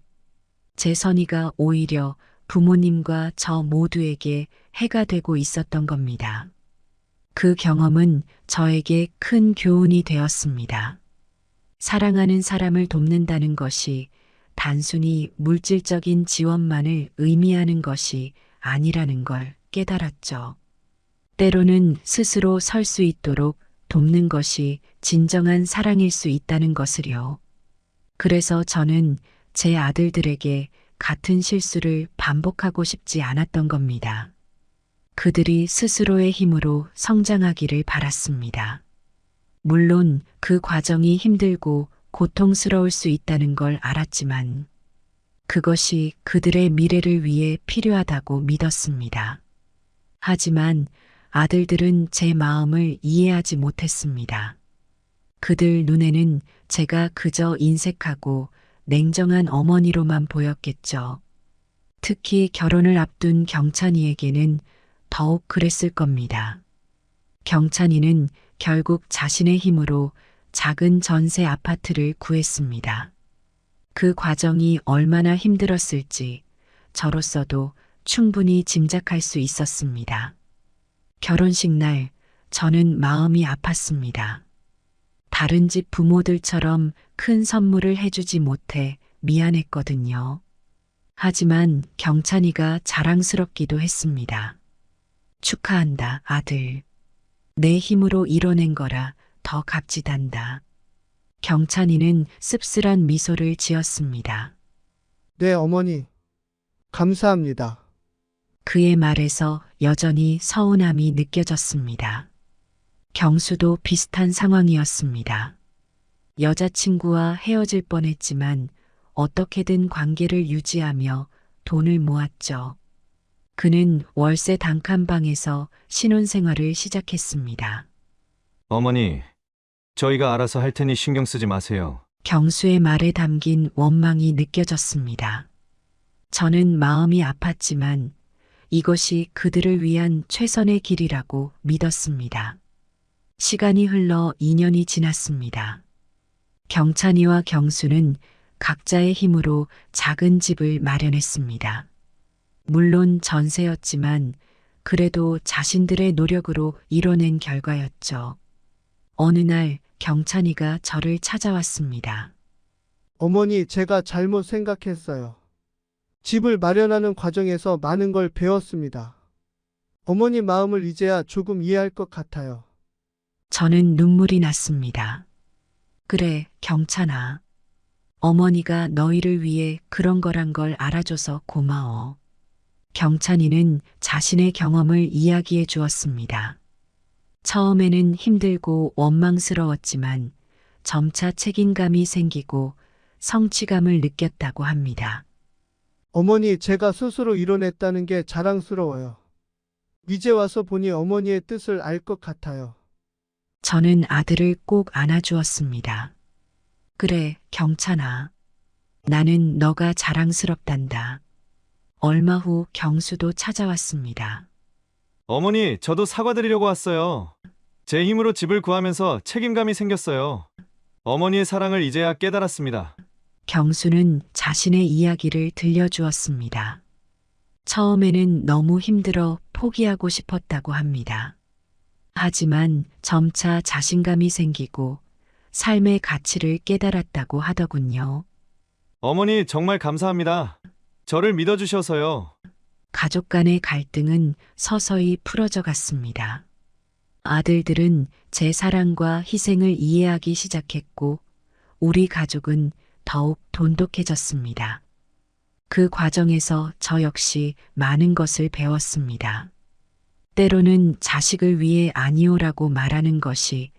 제 선의가 오히려 부모님과 저 모두에게 해가 되고 있었던 겁니다. 그 경험은 저에게 큰 교훈이 되었습니다. 사랑하는 사람을 돕는다는 것이 단순히 물질적인 지원만을 의미하는 것이 아니라는 걸 깨달았죠. 때로는 스스로 설 수 있도록 돕는 것이 진정한 사랑일 수 있다는 것을요. 그래서 저는 제 아들들에게 같은 실수를 반복하고 싶지 않았던 겁니다. 그들이 스스로의 힘으로 성장하기를 바랐습니다. 물론 그 과정이 힘들고 고통스러울 수 있다는 걸 알았지만 그것이 그들의 미래를 위해 필요하다고 믿었습니다. 하지만 아들들은 제 마음을 이해하지 못했습니다. 그들 눈에는 제가 그저 인색하고 냉정한 어머니로만 보였겠죠. 특히 결혼을 앞둔 경찬이에게는 더욱 그랬을 겁니다. 경찬이는 결국 자신의 힘으로 작은 전세 아파트를 구했습니다. 그 과정이 얼마나 힘들었을지 저로서도 충분히 짐작할 수 있었습니다. 결혼식 날 저는 마음이 아팠습니다. 다른 집 부모들처럼 큰 선물을 해주지 못해 미안했거든요. 하지만 경찬이가 자랑스럽기도 했습니다. 축하한다, 아들. 내 힘으로 이뤄낸 거라 더 값지단다. 경찬이는 씁쓸한 미소를 지었습니다. 네, 어머니. 감사합니다. 그의 말에서 여전히 서운함이 느껴졌습니다. 경수도 비슷한 상황이었습니다. 여자친구와 헤어질 뻔했지만 어떻게든 관계를 유지하며 돈을 모았죠. 그는 월세 단칸방에서 신혼생활을 시작했습니다. 어머니, 저희가 알아서 할 테니 신경 쓰지 마세요. 경수의 말에 담긴 원망이 느껴졌습니다. 저는 마음이 아팠지만 이것이 그들을 위한 최선의 길이라고 믿었습니다. 시간이 흘러 2년이 지났습니다. 경찬이와 경수는 각자의 힘으로 작은 집을 마련했습니다. 물론 전세였지만 그래도 자신들의 노력으로 이뤄낸 결과였죠. 어느 날 경찬이가 저를 찾아왔습니다. 어머니, 제가 잘못 생각했어요. 집을 마련하는 과정에서 많은 걸 배웠습니다. 어머니 마음을 이제야 조금 이해할 것 같아요. 저는 눈물이 났습니다. 그래, 경찬아. 어머니가 너희를 위해 그런 거란 걸 알아줘서 고마워. 경찬이는 자신의 경험을 이야기해 주었습니다. 처음에는 힘들고 원망스러웠지만 점차 책임감이 생기고 성취감을 느꼈다고 합니다. 어머니, 제가 스스로 이뤄냈다는 게 자랑스러워요. 이제 와서 보니 어머니의 뜻을 알 것 같아요. 저는 아들을 꼭 안아주었습니다. 그래, 경찬아. 나는 너가 자랑스럽단다. 얼마 후 경수도 찾아왔습니다. 어머니, 저도 사과드리려고 왔어요. 제 힘으로 집을 구하면서 책임감이 생겼어요. 어머니의 사랑을 이제야 깨달았습니다. 경수는 자신의 이야기를 들려주었습니다. 처음에는 너무 힘들어 포기하고 싶었다고 합니다. 하지만 점차 자신감이 생기고 삶의 가치를 깨달았다고 하더군요. 어머니, 정말 감사합니다. 저를 믿어주셔서요. 가족 간의 갈등은 서서히 풀어져 갔습니다. 아들들은 제 사랑과 희생을 이해하기 시작했고, 우리 가족은 더욱 돈독해졌습니다. 그 과정에서 저 역시 많은 것을 배웠습니다. 때로는 자식을 위해 아니오라고 말하는 것이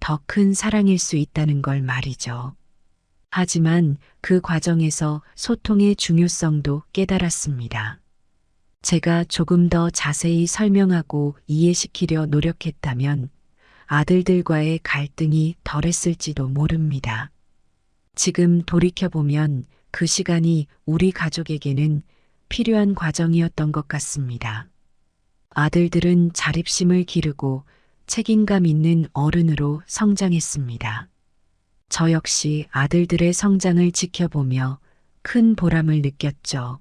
더 큰 사랑일 수 있다는 걸 말이죠. 하지만 그 과정에서 소통의 중요성도 깨달았습니다. 제가 조금 더 자세히 설명하고 이해시키려 노력했다면 아들들과의 갈등이 덜했을지도 모릅니다. 지금 돌이켜보면 그 시간이 우리 가족에게는 필요한 과정이었던 것 같습니다. 아들들은 자립심을 기르고 책임감 있는 어른으로 성장했습니다. 저 역시 아들들의 성장을 지켜보며 큰 보람을 느꼈죠.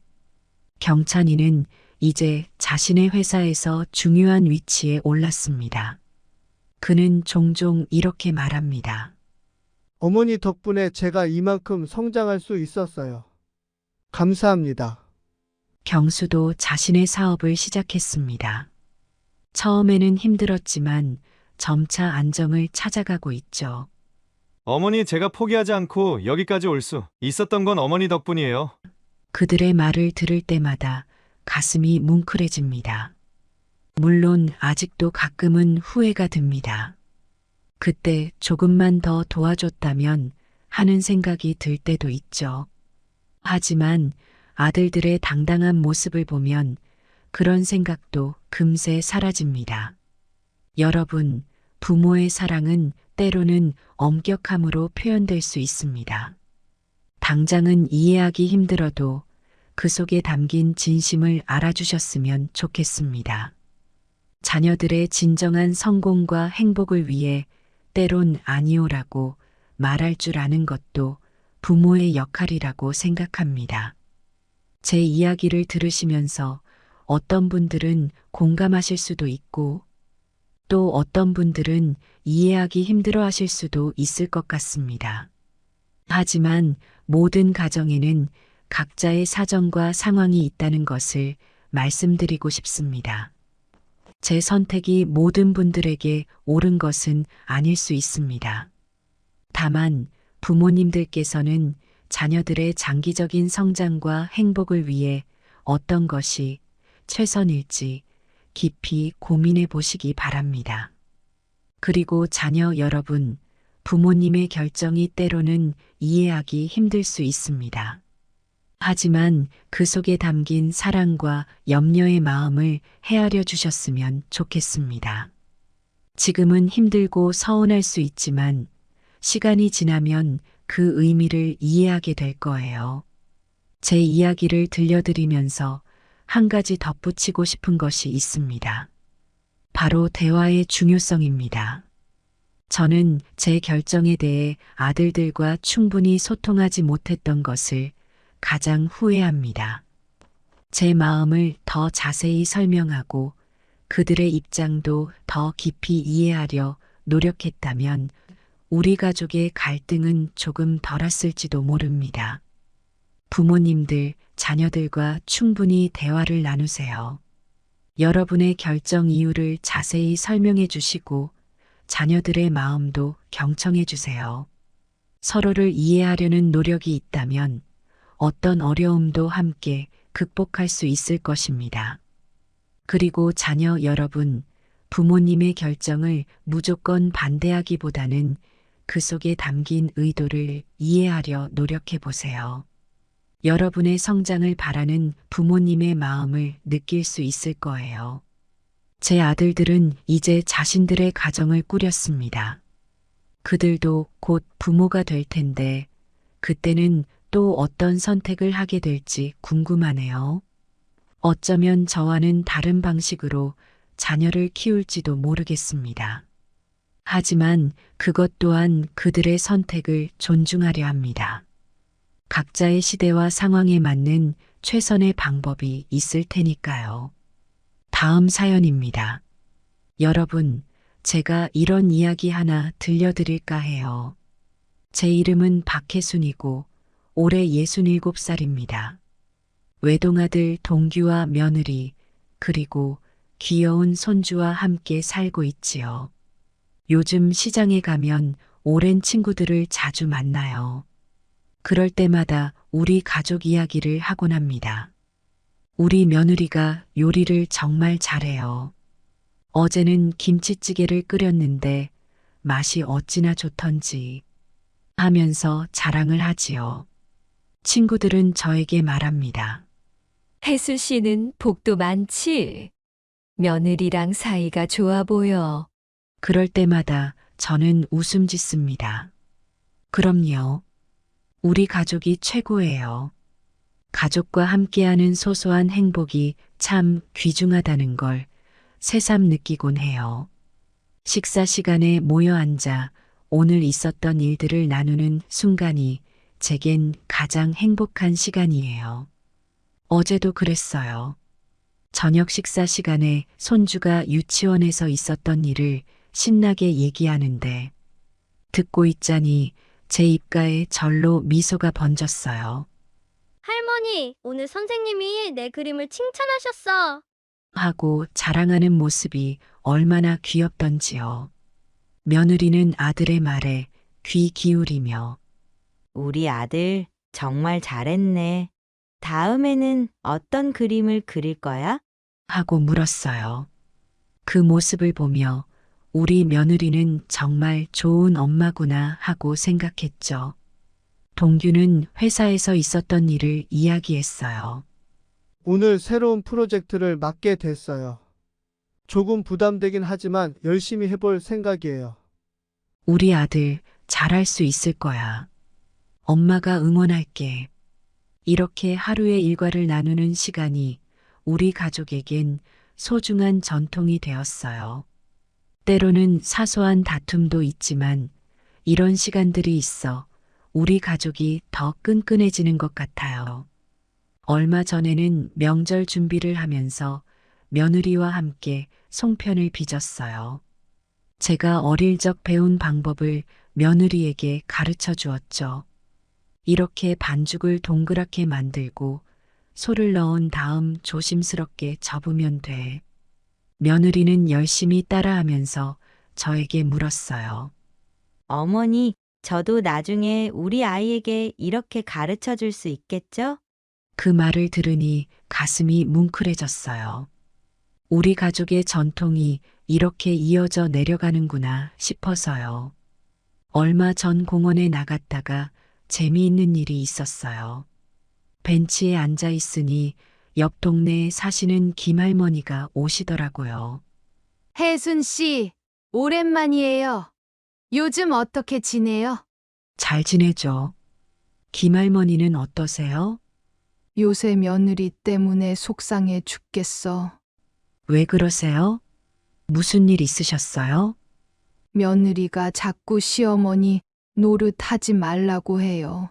경찬이는 이제 자신의 회사에서 중요한 위치에 올랐습니다. 그는 종종 이렇게 말합니다. 어머니 덕분에 제가 이만큼 성장할 수 있었어요. 감사합니다. 경수도 자신의 사업을 시작했습니다. 처음에는 힘들었지만 점차 안정을 찾아가고 있죠. 어머니, 제가 포기하지 않고 여기까지 올 수 있었던 건 어머니 덕분이에요. 그들의 말을 들을 때마다 가슴이 뭉클해집니다. 물론 아직도 가끔은 후회가 듭니다. 그때 조금만 더 도와줬다면 하는 생각이 들 때도 있죠. 하지만 아들들의 당당한 모습을 보면 그런 생각도 금세 사라집니다. 여러분, 부모의 사랑은 때로는 엄격함으로 표현될 수 있습니다. 당장은 이해하기 힘들어도 그 속에 담긴 진심을 알아주셨으면 좋겠습니다. 자녀들의 진정한 성공과 행복을 위해 때론 아니오라고 말할 줄 아는 것도 부모의 역할이라고 생각합니다. 제 이야기를 들으시면서 어떤 분들은 공감하실 수도 있고 또 어떤 분들은 이해하기 힘들어 하실 수도 있을 것 같습니다. 하지만 모든 가정에는 각자의 사정과 상황이 있다는 것을 말씀드리고 싶습니다. 제 선택이 모든 분들에게 옳은 것은 아닐 수 있습니다. 다만 부모님들께서는 자녀들의 장기적인 성장과 행복을 위해 어떤 것이 최선일지 깊이 고민해 보시기 바랍니다. 그리고 자녀 여러분, 부모님의 결정이 때로는 이해하기 힘들 수 있습니다. 하지만 그 속에 담긴 사랑과 염려의 마음을 헤아려 주셨으면 좋겠습니다. 지금은 힘들고 서운할 수 있지만 시간이 지나면 그 의미를 이해하게 될 거예요. 제 이야기를 들려드리면서 한 가지 덧붙이고 싶은 것이 있습니다. 바로 대화의 중요성입니다. 저는 제 결정에 대해 아들들과 충분히 소통하지 못했던 것을 가장 후회합니다. 제 마음을 더 자세히 설명하고 그들의 입장도 더 깊이 이해하려 노력했다면 우리 가족의 갈등은 조금 덜했을지도 모릅니다. 부모님들, 자녀들과 충분히 대화를 나누세요. 여러분의 결정 이유를 자세히 설명해 주시고 자녀들의 마음도 경청해 주세요. 서로를 이해하려는 노력이 있다면 어떤 어려움도 함께 극복할 수 있을 것입니다. 그리고 자녀 여러분, 부모님의 결정을 무조건 반대하기보다는 그 속에 담긴 의도를 이해하려 노력해 보세요. 여러분의 성장을 바라는 부모님의 마음을 느낄 수 있을 거예요. 제 아들들은 이제 자신들의 가정을 꾸렸습니다. 그들도 곧 부모가 될 텐데 그때는 또 어떤 선택을 하게 될지 궁금하네요. 어쩌면 저와는 다른 방식으로 자녀를 키울지도 모르겠습니다. 하지만 그것 또한 그들의 선택을 존중하려 합니다. 각자의 시대와 상황에 맞는 최선의 방법이 있을 테니까요. 다음 사연입니다. 여러분, 제가 이런 이야기 하나 들려드릴까 해요. 제 이름은 박혜순이고 올해 67살입니다. 외동아들 동규와 며느리, 그리고 귀여운 손주와 함께 살고 있지요. 요즘 시장에 가면 오랜 친구들을 자주 만나요. 그럴 때마다 우리 가족 이야기를 하곤 합니다. 우리 며느리가 요리를 정말 잘해요. 어제는 김치찌개를 끓였는데 맛이 어찌나 좋던지 하면서 자랑을 하지요. 친구들은 저에게 말합니다. 혜수 씨는 복도 많지? 며느리랑 사이가 좋아 보여. 그럴 때마다 저는 웃음 짓습니다. 그럼요. 우리 가족이 최고예요. 가족과 함께하는 소소한 행복이 참 귀중하다는 걸 새삼 느끼곤 해요. 식사 시간에 모여 앉아 오늘 있었던 일들을 나누는 순간이 제겐 가장 행복한 시간이에요. 어제도 그랬어요. 저녁 식사 시간에 손주가 유치원에서 있었던 일을 신나게 얘기하는데 듣고 있자니 제 입가에 절로 미소가 번졌어요. 할머니, 오늘 선생님이 내 그림을 칭찬하셨어. 하고 자랑하는 모습이 얼마나 귀엽던지요. 며느리는 아들의 말에 귀 기울이며 우리 아들 정말 잘했네. 다음에는 어떤 그림을 그릴 거야? 하고 물었어요. 그 모습을 보며 우리 며느리는 정말 좋은 엄마구나 하고 생각했죠. 동규는 회사에서 있었던 일을 이야기했어요. 오늘 새로운 프로젝트를 맡게 됐어요. 조금 부담되긴 하지만 열심히 해볼 생각이에요. 우리 아들 잘할 수 있을 거야. 엄마가 응원할게. 이렇게 하루의 일과를 나누는 시간이 우리 가족에겐 소중한 전통이 되었어요. 때로는 사소한 다툼도 있지만 이런 시간들이 있어 우리 가족이 더 끈끈해지는 것 같아요. 얼마 전에는 명절 준비를 하면서 며느리와 함께 송편을 빚었어요. 제가 어릴 적 배운 방법을 며느리에게 가르쳐 주었죠. 이렇게 반죽을 동그랗게 만들고 소를 넣은 다음 조심스럽게 접으면 돼. 며느리는 열심히 따라하면서 저에게 물었어요. 어머니, 저도 나중에 우리 아이에게 이렇게 가르쳐 줄 수 있겠죠? 그 말을 들으니 가슴이 뭉클해졌어요. 우리 가족의 전통이 이렇게 이어져 내려가는구나 싶어서요. 얼마 전 공원에 나갔다가 재미있는 일이 있었어요. 벤치에 앉아 있으니 옆 동네에 사시는 김할머니가 오시더라고요. 혜순 씨, 오랜만이에요. 요즘 어떻게 지내요? 잘 지내죠? 김할머니는 어떠세요? 요새 며느리 때문에 속상해 죽겠어. 왜 그러세요? 무슨 일 있으셨어요? 며느리가 자꾸 시어머니 노릇하지 말라고 해요.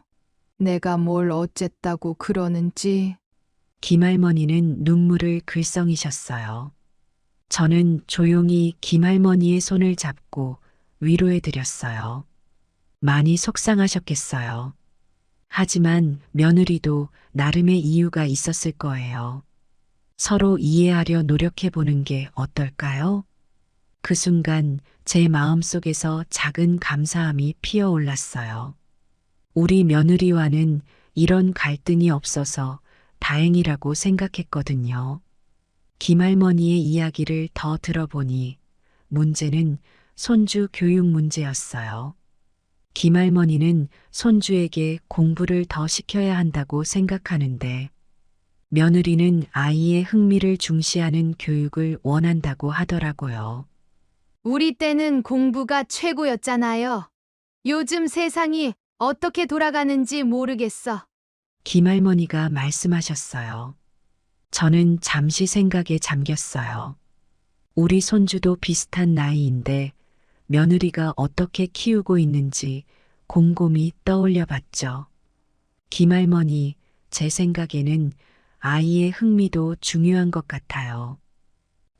내가 뭘 어쨌다고 그러는지. 김할머니는 눈물을 글썽이셨어요. 저는 조용히 김할머니의 손을 잡고 위로해 드렸어요. 많이 속상하셨겠어요. 하지만 며느리도 나름의 이유가 있었을 거예요. 서로 이해하려 노력해 보는 게 어떨까요? 그 순간 제 마음속에서 작은 감사함이 피어올랐어요. 우리 며느리와는 이런 갈등이 없어서 다행이라고 생각했거든요. 김할머니의 이야기를 더 들어보니 문제는 손주 교육 문제였어요. 김할머니는 손주에게 공부를 더 시켜야 한다고 생각하는데 며느리는 아이의 흥미를 중시하는 교육을 원한다고 하더라고요. 우리 때는 공부가 최고였잖아요. 요즘 세상이 어떻게 돌아가는지 모르겠어. 김할머니가 말씀하셨어요. 저는 잠시 생각에 잠겼어요. 우리 손주도 비슷한 나이인데 며느리가 어떻게 키우고 있는지 곰곰이 떠올려 봤죠. 김할머니, 제 생각에는 아이의 흥미도 중요한 것 같아요.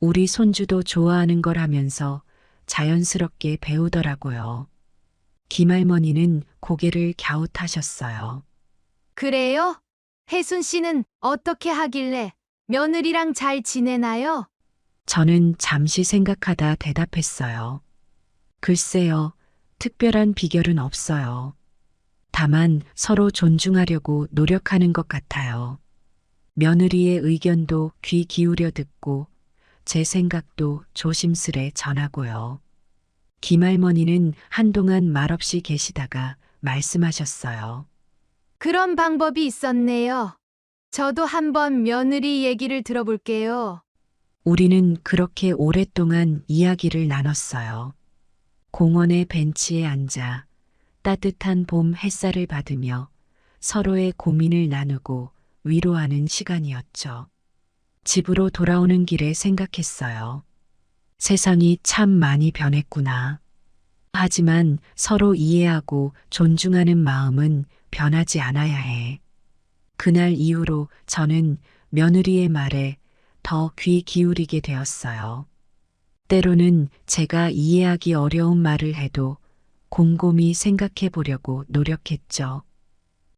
우리 손주도 좋아하는 걸 하면서 자연스럽게 배우더라고요. 김할머니는 고개를 갸웃하셨어요. 그래요? 혜순 씨는 어떻게 하길래 며느리랑 잘 지내나요? 저는 잠시 생각하다 대답했어요. 글쎄요, 특별한 비결은 없어요. 다만 서로 존중하려고 노력하는 것 같아요. 며느리의 의견도 귀 기울여 듣고 제 생각도 조심스레 전하고요. 김할머니는 한동안 말없이 계시다가 말씀하셨어요. 그런 방법이 있었네요. 저도 한번 며느리 얘기를 들어볼게요. 우리는 그렇게 오랫동안 이야기를 나눴어요. 공원의 벤치에 앉아 따뜻한 봄 햇살을 받으며 서로의 고민을 나누고 위로하는 시간이었죠. 집으로 돌아오는 길에 생각했어요. 세상이 참 많이 변했구나. 하지만 서로 이해하고 존중하는 마음은 변하지 않아야 해. 그날 이후로 저는 며느리의 말에 더 귀 기울이게 되었어요. 때로는 제가 이해하기 어려운 말을 해도 곰곰이 생각해 보려고 노력했죠.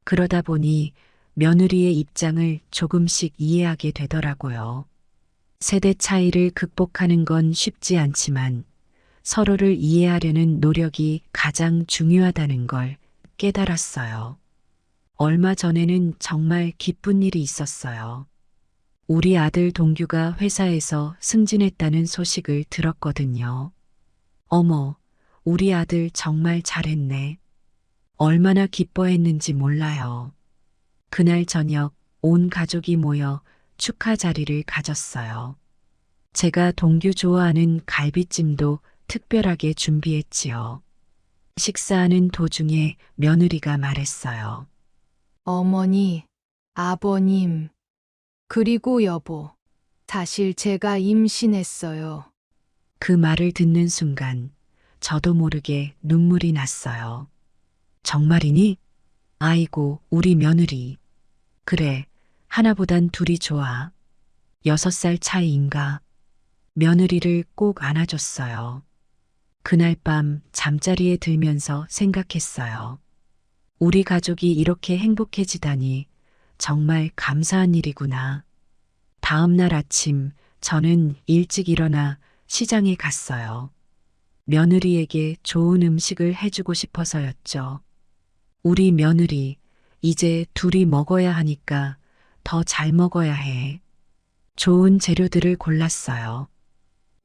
그러다 보니 며느리의 입장을 조금씩 이해하게 되더라고요. 세대 차이를 극복하는 건 쉽지 않지만 서로를 이해하려는 노력이 가장 중요하다는 걸 깨달았어요. 얼마 전에는 정말 기쁜 일이 있었어요. 우리 아들 동규가 회사에서 승진했다는 소식을 들었거든요. 어머, 우리 아들 정말 잘했네. 얼마나 기뻐했는지 몰라요. 그날 저녁 온 가족이 모여 축하 자리를 가졌어요. 제가 동규 좋아하는 갈비찜도 특별하게 준비했지요. 식사하는 도중에 며느리가 말했어요. 어머니, 아버님, 그리고 여보, 사실 제가 임신했어요. 그 말을 듣는 순간 저도 모르게 눈물이 났어요. 정말이니? 아이고, 우리 며느리. 그래, 하나보단 둘이 좋아. 6살 차이인가? 며느리를 꼭 안아줬어요. 그날 밤 잠자리에 들면서 생각했어요. 우리 가족이 이렇게 행복해지다니 정말 감사한 일이구나. 다음 날 아침 저는 일찍 일어나 시장에 갔어요. 며느리에게 좋은 음식을 해주고 싶어서였죠. 우리 며느리, 이제 둘이 먹어야 하니까 더 잘 먹어야 해. 좋은 재료들을 골랐어요.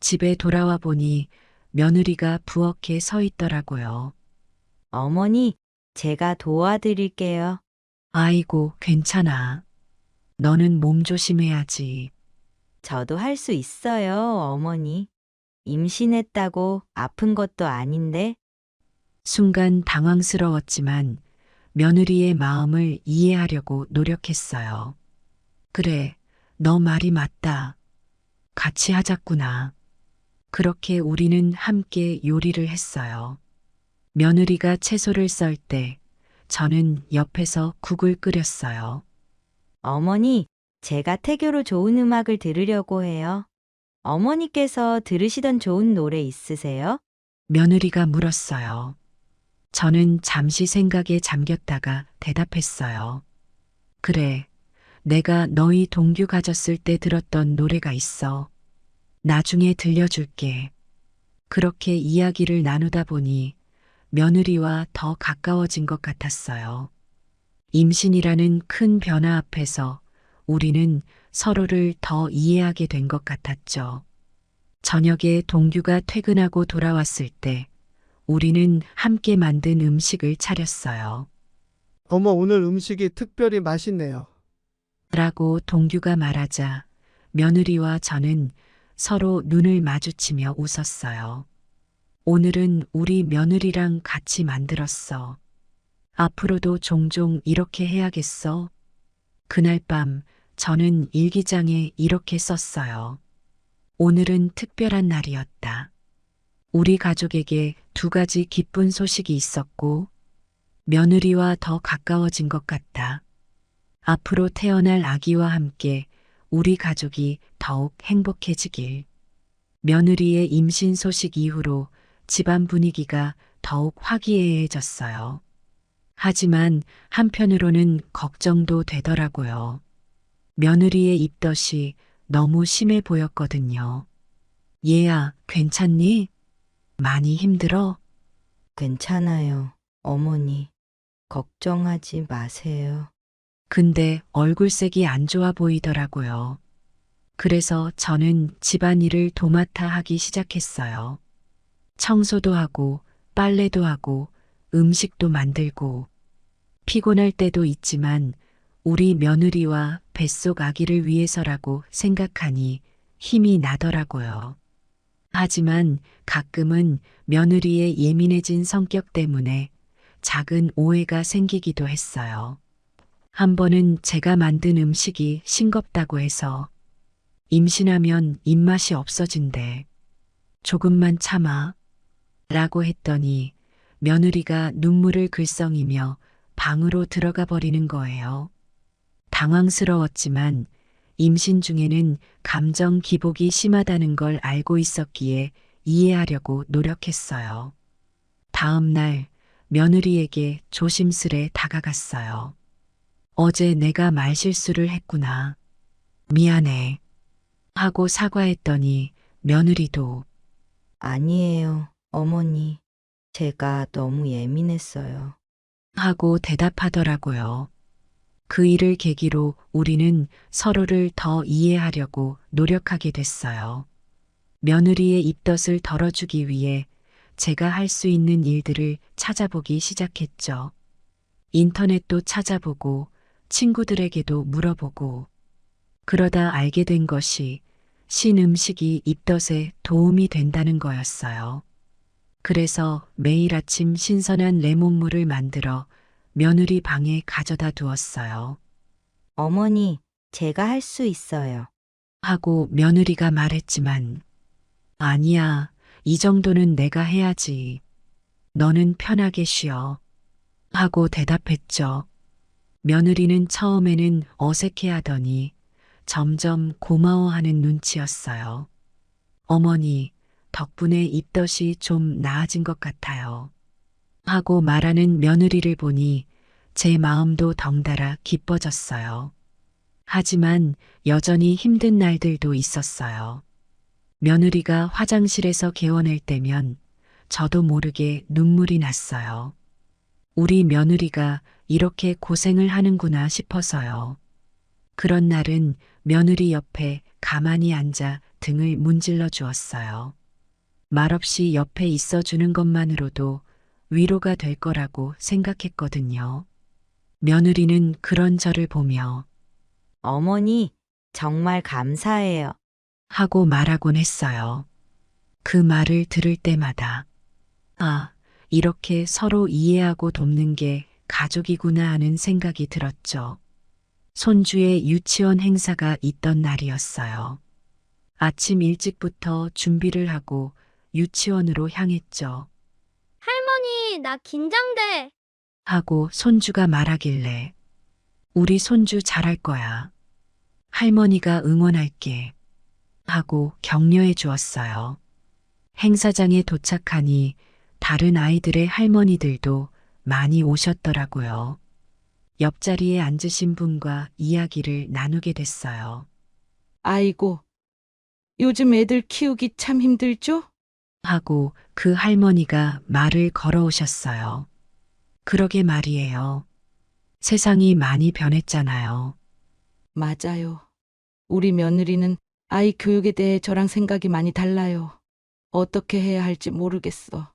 집에 돌아와 보니 며느리가 부엌에 서 있더라고요. 어머니, 제가 도와드릴게요. 아이고, 괜찮아. 너는 몸 조심해야지. 저도 할 수 있어요, 어머니. 임신했다고 아픈 것도 아닌데. 순간 당황스러웠지만 며느리의 마음을 이해하려고 노력했어요. 그래, 너 말이 맞다. 같이 하자꾸나. 그렇게 우리는 함께 요리를 했어요. 며느리가 채소를 썰 때 저는 옆에서 국을 끓였어요. 어머니, 제가 태교로 좋은 음악을 들으려고 해요. 어머니께서 들으시던 좋은 노래 있으세요? 며느리가 물었어요. 저는 잠시 생각에 잠겼다가 대답했어요. 그래, 내가 너희 동규 가졌을 때 들었던 노래가 있어. 나중에 들려줄게. 그렇게 이야기를 나누다 보니 며느리와 더 가까워진 것 같았어요. 임신이라는 큰 변화 앞에서 우리는 서로를 더 이해하게 된 것 같았죠. 저녁에 동규가 퇴근하고 돌아왔을 때 우리는 함께 만든 음식을 차렸어요. 어머, 오늘 음식이 특별히 맛있네요. 라고 동규가 말하자 며느리와 저는 서로 눈을 마주치며 웃었어요. 오늘은 우리 며느리랑 같이 만들었어. 앞으로도 종종 이렇게 해야겠어. 그날 밤 저는 일기장에 이렇게 썼어요. 오늘은 특별한 날이었다. 우리 가족에게 2가지 기쁜 소식이 있었고 며느리와 더 가까워진 것 같다. 앞으로 태어날 아기와 함께 우리 가족이 더욱 행복해지길. 며느리의 임신 소식 이후로 집안 분위기가 더욱 화기애애해졌어요. 하지만 한편으로는 걱정도 되더라고요. 며느리의 입덧이 너무 심해 보였거든요. 얘야, 괜찮니? 많이 힘들어? 괜찮아요, 어머니. 걱정하지 마세요. 근데 얼굴색이 안 좋아 보이더라고요. 그래서 저는 집안일을 도맡아 하기 시작했어요. 청소도 하고, 빨래도 하고, 음식도 만들고. 피곤할 때도 있지만 우리 며느리와 뱃속 아기를 위해서라고 생각하니 힘이 나더라고요. 하지만 가끔은 며느리의 예민해진 성격 때문에 작은 오해가 생기기도 했어요. 한 번은 제가 만든 음식이 싱겁다고 해서 임신하면 입맛이 없어진대. 조금만 참아. 라고 했더니 며느리가 눈물을 글썽이며 방으로 들어가 버리는 거예요. 당황스러웠지만 임신 중에는 감정 기복이 심하다는 걸 알고 있었기에 이해하려고 노력했어요. 다음 날 며느리에게 조심스레 다가갔어요. 어제 내가 말실수를 했구나. 미안해. 하고 사과했더니 며느리도 아니에요, 어머니. 제가 너무 예민했어요. 하고 대답하더라고요. 그 일을 계기로 우리는 서로를 더 이해하려고 노력하게 됐어요. 며느리의 입덧을 덜어주기 위해 제가 할 수 있는 일들을 찾아보기 시작했죠. 인터넷도 찾아보고 친구들에게도 물어보고 그러다 알게 된 것이 신음식이 입덧에 도움이 된다는 거였어요. 그래서 매일 아침 신선한 레몬물을 만들어 며느리 방에 가져다 두었어요. 어머니, 제가 할 수 있어요. 하고 며느리가 말했지만 아니야, 이 정도는 내가 해야지. 너는 편하게 쉬어. 하고 대답했죠. 며느리는 처음에는 어색해하더니 점점 고마워하는 눈치였어요. 어머니, 덕분에 입덧이 좀 나아진 것 같아요. 하고 말하는 며느리를 보니 제 마음도 덩달아 기뻐졌어요. 하지만 여전히 힘든 날들도 있었어요. 며느리가 화장실에서 개원할 때면 저도 모르게 눈물이 났어요. 우리 며느리가 이렇게 고생을 하는구나 싶어서요. 그런 날은 며느리 옆에 가만히 앉아 등을 문질러 주었어요. 말없이 옆에 있어 주는 것만으로도 위로가 될 거라고 생각했거든요. 며느리는 그런 저를 보며 어머니, 정말 감사해요. 하고 말하곤 했어요. 그 말을 들을 때마다 아, 이렇게 서로 이해하고 돕는 게 가족이구나 하는 생각이 들었죠. 손주의 유치원 행사가 있던 날이었어요. 아침 일찍부터 준비를 하고 유치원으로 향했죠. 할머니, 나 긴장돼. 하고 손주가 말하길래 우리 손주 잘할 거야. 할머니가 응원할게. 하고 격려해 주었어요. 행사장에 도착하니 다른 아이들의 할머니들도 많이 오셨더라고요. 옆자리에 앉으신 분과 이야기를 나누게 됐어요. 아이고, 요즘 애들 키우기 참 힘들죠? 하고 그 할머니가 말을 걸어오셨어요. 그러게 말이에요. 세상이 많이 변했잖아요. 맞아요. 우리 며느리는 아이 교육에 대해 저랑 생각이 많이 달라요. 어떻게 해야 할지 모르겠어.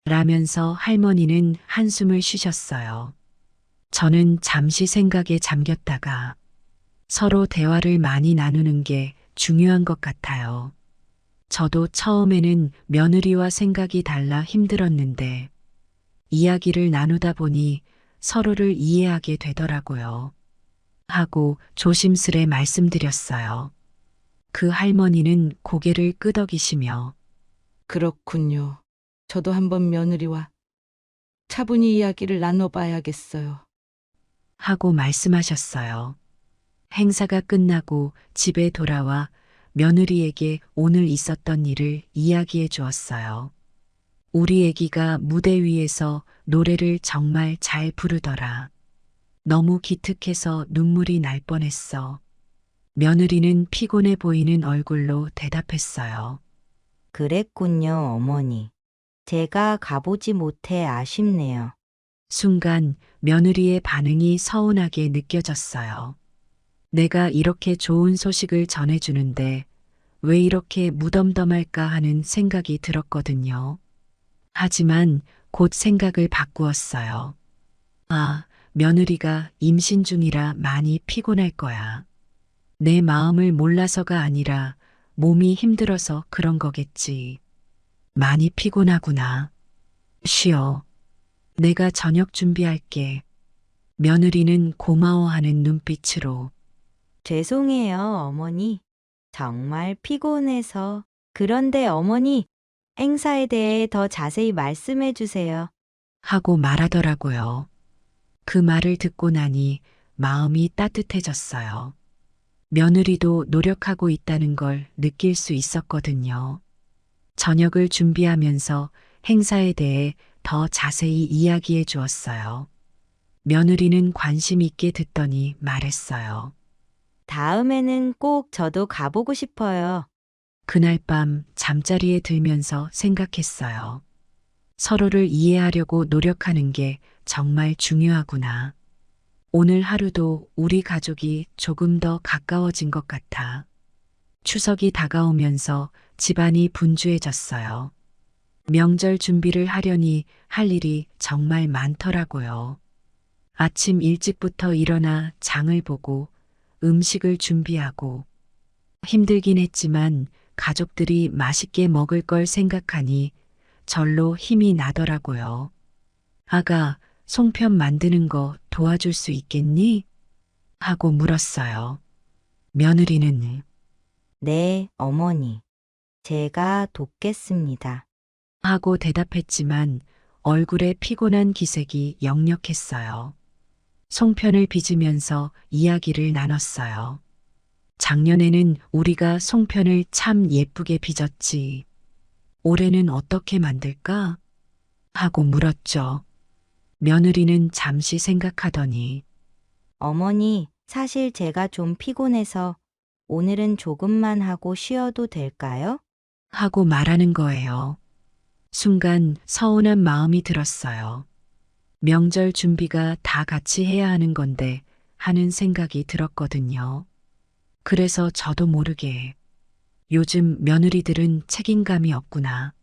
라면서 할머니는 한숨을 쉬셨어요. 저는 잠시 생각에 잠겼다가 서로 대화를 많이 나누는 게 중요한 것 같아요. 저도 처음에는 며느리와 생각이 달라 힘들었는데 이야기를 나누다 보니 서로를 이해하게 되더라고요. 하고 조심스레 말씀드렸어요. 그 할머니는 고개를 끄덕이시며 그렇군요. 저도 한번 며느리와 차분히 이야기를 나눠봐야겠어요. 하고 말씀하셨어요. 행사가 끝나고 집에 돌아와 며느리에게 오늘 있었던 일을 이야기해 주었어요. 우리 애기가 무대 위에서 노래를 정말 잘 부르더라. 너무 기특해서 눈물이 날 뻔했어. 며느리는 피곤해 보이는 얼굴로 대답했어요. 그랬군요, 어머니. 제가 가보지 못해 아쉽네요. 순간 며느리의 반응이 서운하게 느껴졌어요. 내가 이렇게 좋은 소식을 전해주는데 왜 이렇게 무덤덤할까 하는 생각이 들었거든요. 하지만 곧 생각을 바꾸었어요. 아, 며느리가 임신 중이라 많이 피곤할 거야. 내 마음을 몰라서가 아니라 몸이 힘들어서 그런 거겠지. 많이 피곤하구나. 쉬어. 내가 저녁 준비할게. 며느리는 고마워하는 눈빛으로 죄송해요, 어머니. 정말 피곤해서. 그런데 어머니, 행사에 대해 더 자세히 말씀해 주세요. 하고 말하더라고요. 그 말을 듣고 나니 마음이 따뜻해졌어요. 며느리도 노력하고 있다는 걸 느낄 수 있었거든요. 저녁을 준비하면서 행사에 대해 더 자세히 이야기해 주었어요. 며느리는 관심 있게 듣더니 말했어요. 다음에는 꼭 저도 가보고 싶어요. 그날 밤 잠자리에 들면서 생각했어요. 서로를 이해하려고 노력하는 게 정말 중요하구나. 오늘 하루도 우리 가족이 조금 더 가까워진 것 같아. 추석이 다가오면서 집안이 분주해졌어요. 명절 준비를 하려니 할 일이 정말 많더라고요. 아침 일찍부터 일어나 장을 보고 음식을 준비하고 힘들긴 했지만 가족들이 맛있게 먹을 걸 생각하니 절로 힘이 나더라고요. 아가, 송편 만드는 거 도와줄 수 있겠니? 하고 물었어요. 며느리는 네, 어머니. 제가 돕겠습니다. 하고 대답했지만 얼굴에 피곤한 기색이 역력했어요. 송편을 빚으면서 이야기를 나눴어요. 작년에는 우리가 송편을 참 예쁘게 빚었지. 올해는 어떻게 만들까? 하고 물었죠. 며느리는 잠시 생각하더니 어머니, 사실 제가 좀 피곤해서 오늘은 조금만 하고 쉬어도 될까요? 하고 말하는 거예요. 순간 서운한 마음이 들었어요. 명절 준비가 다 같이 해야 하는 건데 하는 생각이 들었거든요. 그래서 저도 모르게 요즘 며느리들은 책임감이 없구나.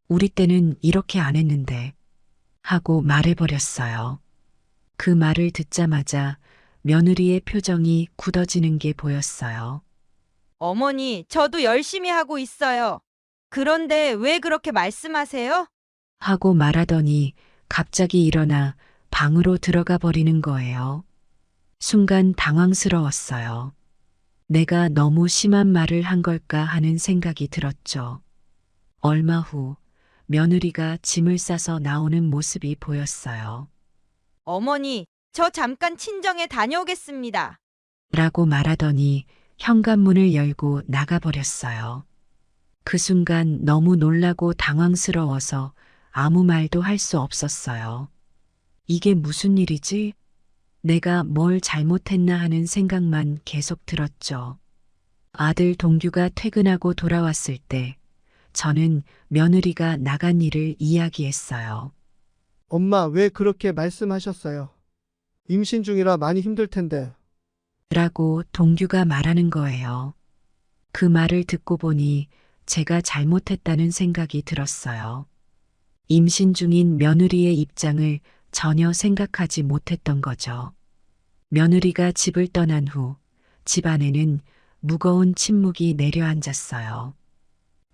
우리 때는 이렇게 안 했는데 하고 말해버렸어요. 그 말을 듣자마자 며느리의 표정이 굳어지는 게 보였어요. 어머니, 저도 열심히 하고 있어요. 그런데 왜 그렇게 말씀하세요? 하고 말하더니 갑자기 일어나 방으로 들어가 버리는 거예요. 순간 당황스러웠어요. 내가 너무 심한 말을 한 걸까 하는 생각이 들었죠. 얼마 후 며느리가 짐을 싸서 나오는 모습이 보였어요. 어머니, 저 잠깐 친정에 다녀오겠습니다. 라고 말하더니 현관문을 열고 나가버렸어요. 그 순간 너무 놀라고 당황스러워서 아무 말도 할 수 없었어요. 이게 무슨 일이지? 내가 뭘 잘못했나 하는 생각만 계속 들었죠. 아들 동규가 퇴근하고 돌아왔을 때 저는 며느리가 나간 일을 이야기했어요. 엄마, 왜 그렇게 말씀하셨어요? 임신 중이라 많이 힘들 텐데. 라고 동규가 말하는 거예요. 그 말을 듣고 보니 제가 잘못했다는 생각이 들었어요. 임신 중인 며느리의 입장을 전혀 생각하지 못했던 거죠. 며느리가 집을 떠난 후 집안에는 무거운 침묵이 내려앉았어요.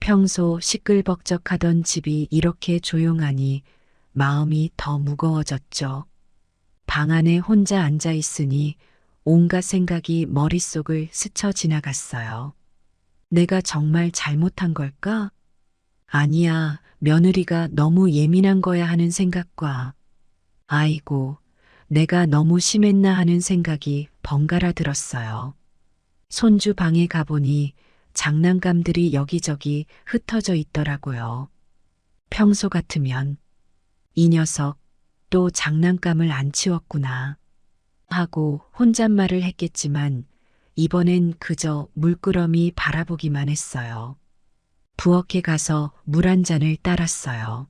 평소 시끌벅적하던 집이 이렇게 조용하니 마음이 더 무거워졌죠. 방 안에 혼자 앉아 있으니 온갖 생각이 머릿속을 스쳐 지나갔어요. 내가 정말 잘못한 걸까? 아니야, 며느리가 너무 예민한 거야 하는 생각과 아이고, 내가 너무 심했나 하는 생각이 번갈아 들었어요. 손주 방에 가보니 장난감들이 여기저기 흩어져 있더라고요. 평소 같으면 이 녀석 또 장난감을 안 치웠구나 하고 혼잣말을 했겠지만 이번엔 그저 물끄러미 바라보기만 했어요. 부엌에 가서 물 한 잔을 따랐어요.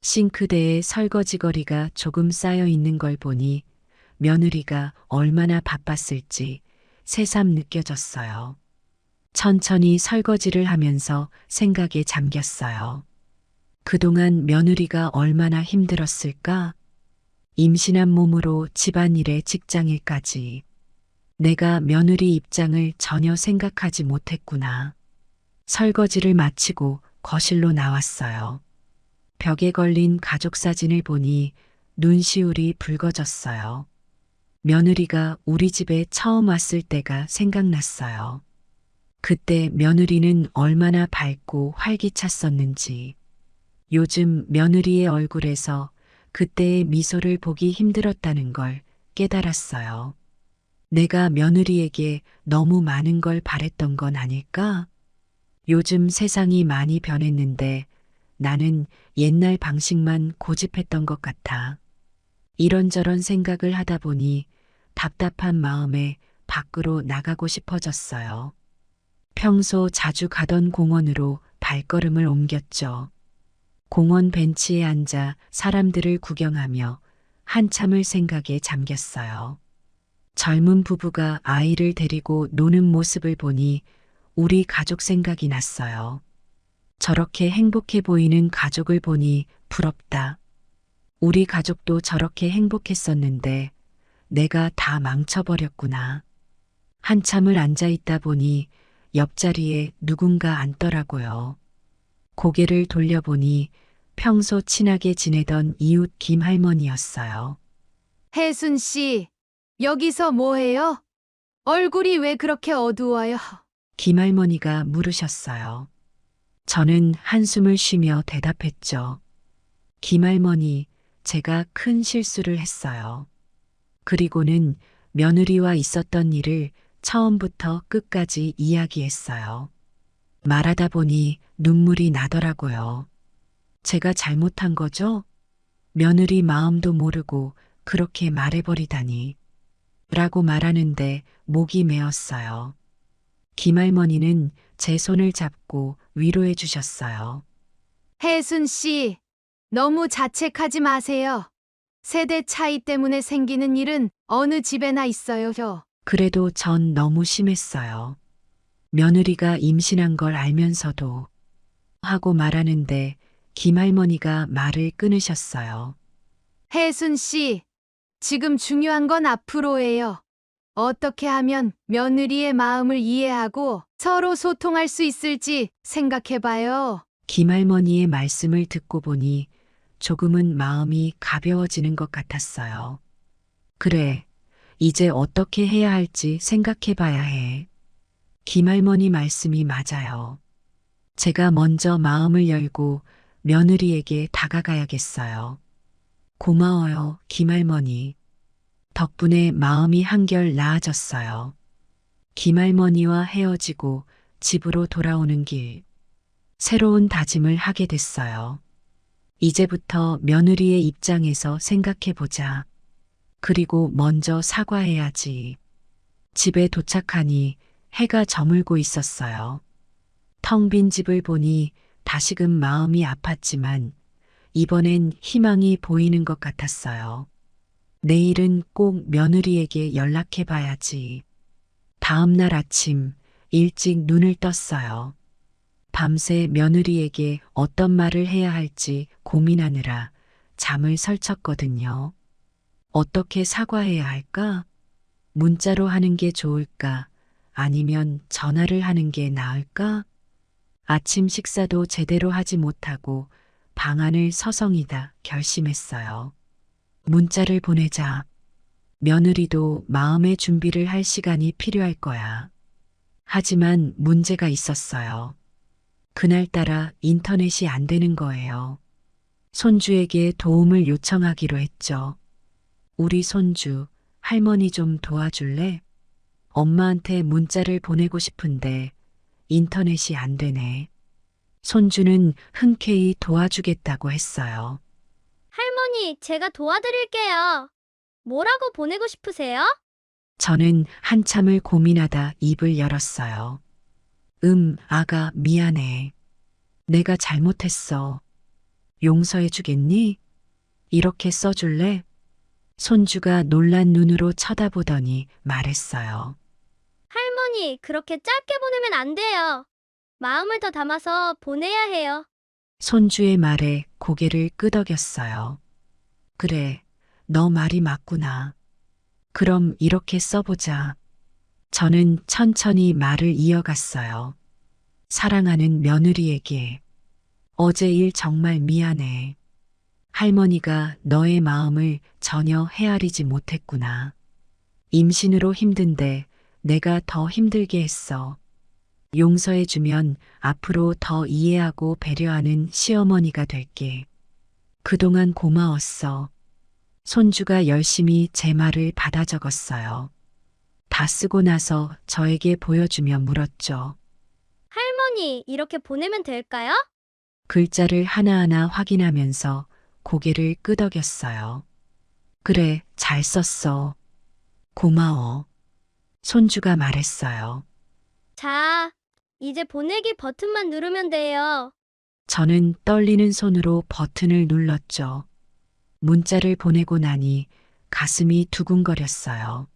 싱크대에 설거지거리가 조금 쌓여 있는 걸 보니 며느리가 얼마나 바빴을지 새삼 느껴졌어요. 천천히 설거지를 하면서 생각에 잠겼어요. 그동안 며느리가 얼마나 힘들었을까? 임신한 몸으로 집안일에 직장일까지. 내가 며느리 입장을 전혀 생각하지 못했구나. 설거지를 마치고 거실로 나왔어요. 벽에 걸린 가족 사진을 보니 눈시울이 붉어졌어요. 며느리가 우리 집에 처음 왔을 때가 생각났어요. 그때 며느리는 얼마나 밝고 활기찼었는지. 요즘 며느리의 얼굴에서 그때의 미소를 보기 힘들었다는 걸 깨달았어요. 내가 며느리에게 너무 많은 걸 바랬던 건 아닐까? 요즘 세상이 많이 변했는데 나는 옛날 방식만 고집했던 것 같아. 이런저런 생각을 하다 보니 답답한 마음에 밖으로 나가고 싶어졌어요. 평소 자주 가던 공원으로 발걸음을 옮겼죠. 공원 벤치에 앉아 사람들을 구경하며 한참을 생각에 잠겼어요. 젊은 부부가 아이를 데리고 노는 모습을 보니 우리 가족 생각이 났어요. 저렇게 행복해 보이는 가족을 보니 부럽다. 우리 가족도 저렇게 행복했었는데 내가 다 망쳐버렸구나. 한참을 앉아 있다 보니 옆자리에 누군가 앉더라고요. 고개를 돌려보니 평소 친하게 지내던 이웃 김할머니였어요. 혜순 씨, 여기서 뭐해요? 얼굴이 왜 그렇게 어두워요? 김할머니가 물으셨어요. 저는 한숨을 쉬며 대답했죠. 김할머니, 제가 큰 실수를 했어요. 그리고는 며느리와 있었던 일을 처음부터 끝까지 이야기했어요. 말하다 보니 눈물이 나더라고요. 제가 잘못한 거죠? 며느리 마음도 모르고 그렇게 말해버리다니. 라고 말하는데 목이 메었어요. 김할머니는 제 손을 잡고 위로해 주셨어요. 혜순 씨, 너무 자책하지 마세요. 세대 차이 때문에 생기는 일은 어느 집에나 있어요. 그래도 전 너무 심했어요. 며느리가 임신한 걸 알면서도 하고 말하는데 김할머니가 말을 끊으셨어요. 혜순 씨, 지금 중요한 건 앞으로예요. 어떻게 하면 며느리의 마음을 이해하고 서로 소통할 수 있을지 생각해봐요. 김할머니의 말씀을 듣고 보니 조금은 마음이 가벼워지는 것 같았어요. 그래, 이제 어떻게 해야 할지 생각해 봐야 해. 김할머니 말씀이 맞아요. 제가 먼저 마음을 열고 며느리에게 다가가야겠어요. 고마워요, 김할머니. 덕분에 마음이 한결 나아졌어요. 김할머니와 헤어지고 집으로 돌아오는 길, 새로운 다짐을 하게 됐어요. 이제부터 며느리의 입장에서 생각해 보자. 그리고 먼저 사과해야지. 집에 도착하니 해가 저물고 있었어요. 텅 빈 집을 보니 다시금 마음이 아팠지만 이번엔 희망이 보이는 것 같았어요. 내일은 꼭 며느리에게 연락해 봐야지. 다음 날 아침 일찍 눈을 떴어요. 밤새 며느리에게 어떤 말을 해야 할지 고민하느라 잠을 설쳤거든요. 어떻게 사과해야 할까? 문자로 하는 게 좋을까? 아니면 전화를 하는 게 나을까? 아침 식사도 제대로 하지 못하고 방안을 서성이다 결심했어요. 문자를 보내자. 며느리도 마음의 준비를 할 시간이 필요할 거야. 하지만 문제가 있었어요. 그날따라 인터넷이 안 되는 거예요. 손주에게 도움을 요청하기로 했죠. 우리 손주, 할머니 좀 도와줄래? 엄마한테 문자를 보내고 싶은데 인터넷이 안 되네. 손주는 흔쾌히 도와주겠다고 했어요. 할머니, 제가 도와드릴게요. 뭐라고 보내고 싶으세요? 저는 한참을 고민하다 입을 열었어요. 아가, 미안해. 내가 잘못했어. 용서해 주겠니? 이렇게 써줄래? 손주가 놀란 눈으로 쳐다보더니 말했어요. 할머니, 그렇게 짧게 보내면 안 돼요. 마음을 더 담아서 보내야 해요. 손주의 말에 고개를 끄덕였어요. 그래, 너 말이 맞구나. 그럼 이렇게 써보자. 저는 천천히 말을 이어갔어요. 사랑하는 며느리에게. 어제 일 정말 미안해. 할머니가 너의 마음을 전혀 헤아리지 못했구나. 임신으로 힘든데 내가 더 힘들게 했어. 용서해주면 앞으로 더 이해하고 배려하는 시어머니가 될게. 그동안 고마웠어. 손주가 열심히 제 말을 받아 적었어요. 다 쓰고 나서 저에게 보여주며 물었죠. 할머니, 이렇게 보내면 될까요? 글자를 하나하나 확인하면서 고개를 끄덕였어요. 그래, 잘 썼어. 고마워. 손주가 말했어요. 자, 이제 보내기 버튼만 누르면 돼요. 저는 떨리는 손으로 버튼을 눌렀죠. 문자를 보내고 나니 가슴이 두근거렸어요.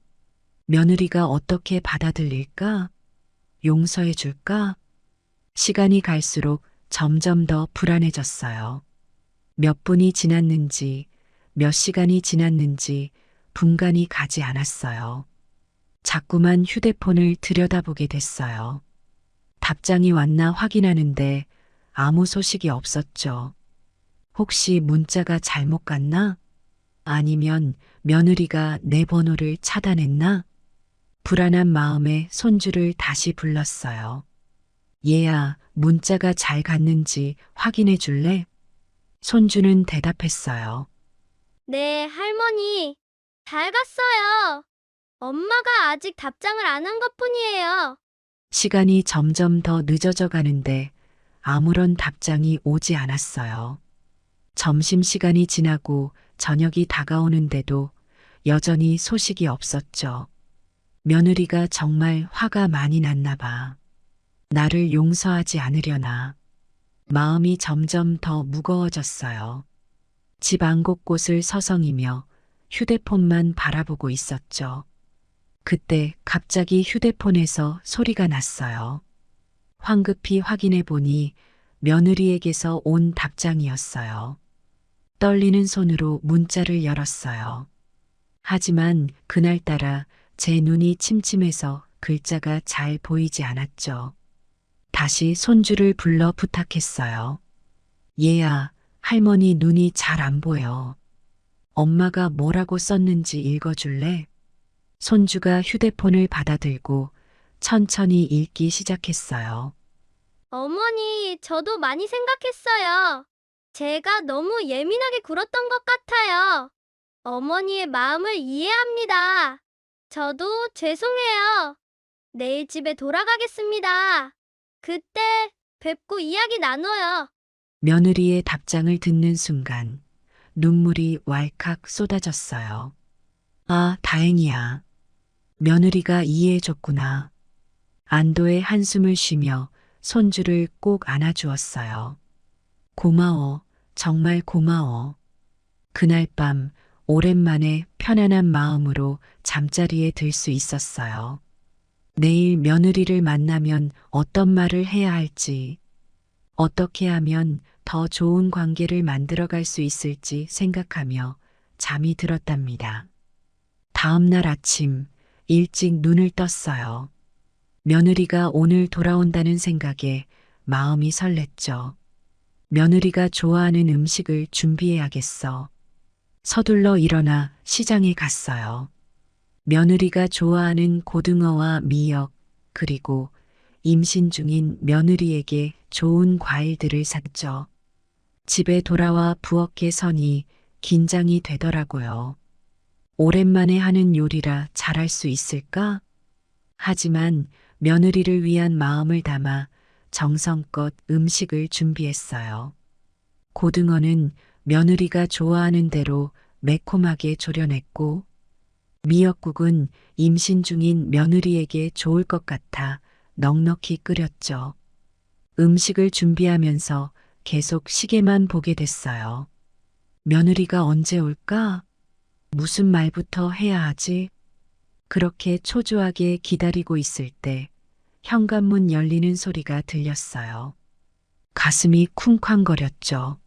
며느리가 어떻게 받아들일까? 용서해 줄까? 시간이 갈수록 점점 더 불안해졌어요. 몇 분이 지났는지, 몇 시간이 지났는지 분간이 가지 않았어요. 자꾸만 휴대폰을 들여다보게 됐어요. 답장이 왔나 확인하는데 아무 소식이 없었죠. 혹시 문자가 잘못 갔나? 아니면 며느리가 내 번호를 차단했나? 불안한 마음에 손주를 다시 불렀어요. 얘야, 문자가 잘 갔는지 확인해 줄래? 손주는 대답했어요. 네, 할머니. 잘 갔어요. 엄마가 아직 답장을 안 한 것뿐이에요. 시간이 점점 더 늦어져 가는데 아무런 답장이 오지 않았어요. 점심시간이 지나고 저녁이 다가오는데도 여전히 소식이 없었죠. 며느리가 정말 화가 많이 났나 봐. 나를 용서하지 않으려나. 마음이 점점 더 무거워졌어요. 집 안 곳곳을 서성이며 휴대폰만 바라보고 있었죠. 그때 갑자기 휴대폰에서 소리가 났어요. 황급히 확인해 보니 며느리에게서 온 답장이었어요. 떨리는 손으로 문자를 열었어요. 하지만 그날따라 제 눈이 침침해서 글자가 잘 보이지 않았죠. 다시 손주를 불러 부탁했어요. 얘야, 할머니 눈이 잘 안 보여. 엄마가 뭐라고 썼는지 읽어줄래? 손주가 휴대폰을 받아들고 천천히 읽기 시작했어요. 어머니, 저도 많이 생각했어요. 제가 너무 예민하게 굴었던 것 같아요. 어머니의 마음을 이해합니다. 저도 죄송해요. 내일 집에 돌아가겠습니다. 그때 뵙고 이야기 나눠요. 며느리의 답장을 듣는 순간 눈물이 왈칵 쏟아졌어요. 아, 다행이야. 며느리가 이해해줬구나. 안도의 한숨을 쉬며 손주를 꼭 안아주었어요. 고마워, 정말 고마워. 그날 밤 오랜만에 편안한 마음으로 잠자리에 들 수 있었어요. 내일 며느리를 만나면 어떤 말을 해야 할지, 어떻게 하면 더 좋은 관계를 만들어갈 수 있을지 생각하며 잠이 들었답니다. 다음 날 아침 일찍 눈을 떴어요. 며느리가 오늘 돌아온다는 생각에 마음이 설렜죠. 며느리가 좋아하는 음식을 준비해야겠어. 서둘러 일어나 시장에 갔어요. 며느리가 좋아하는 고등어와 미역, 그리고 임신 중인 며느리에게 좋은 과일들을 샀죠. 집에 돌아와 부엌에 서니 긴장이 되더라고요. 오랜만에 하는 요리라 잘할 수 있을까? 하지만 며느리를 위한 마음을 담아 정성껏 음식을 준비했어요. 고등어는 며느리가 좋아하는 대로 매콤하게 졸여냈고, 미역국은 임신 중인 며느리에게 좋을 것 같아 넉넉히 끓였죠. 음식을 준비하면서 계속 시계만 보게 됐어요. 며느리가 언제 올까? 무슨 말부터 해야 하지? 그렇게 초조하게 기다리고 있을 때 현관문 열리는 소리가 들렸어요. 가슴이 쿵쾅거렸죠.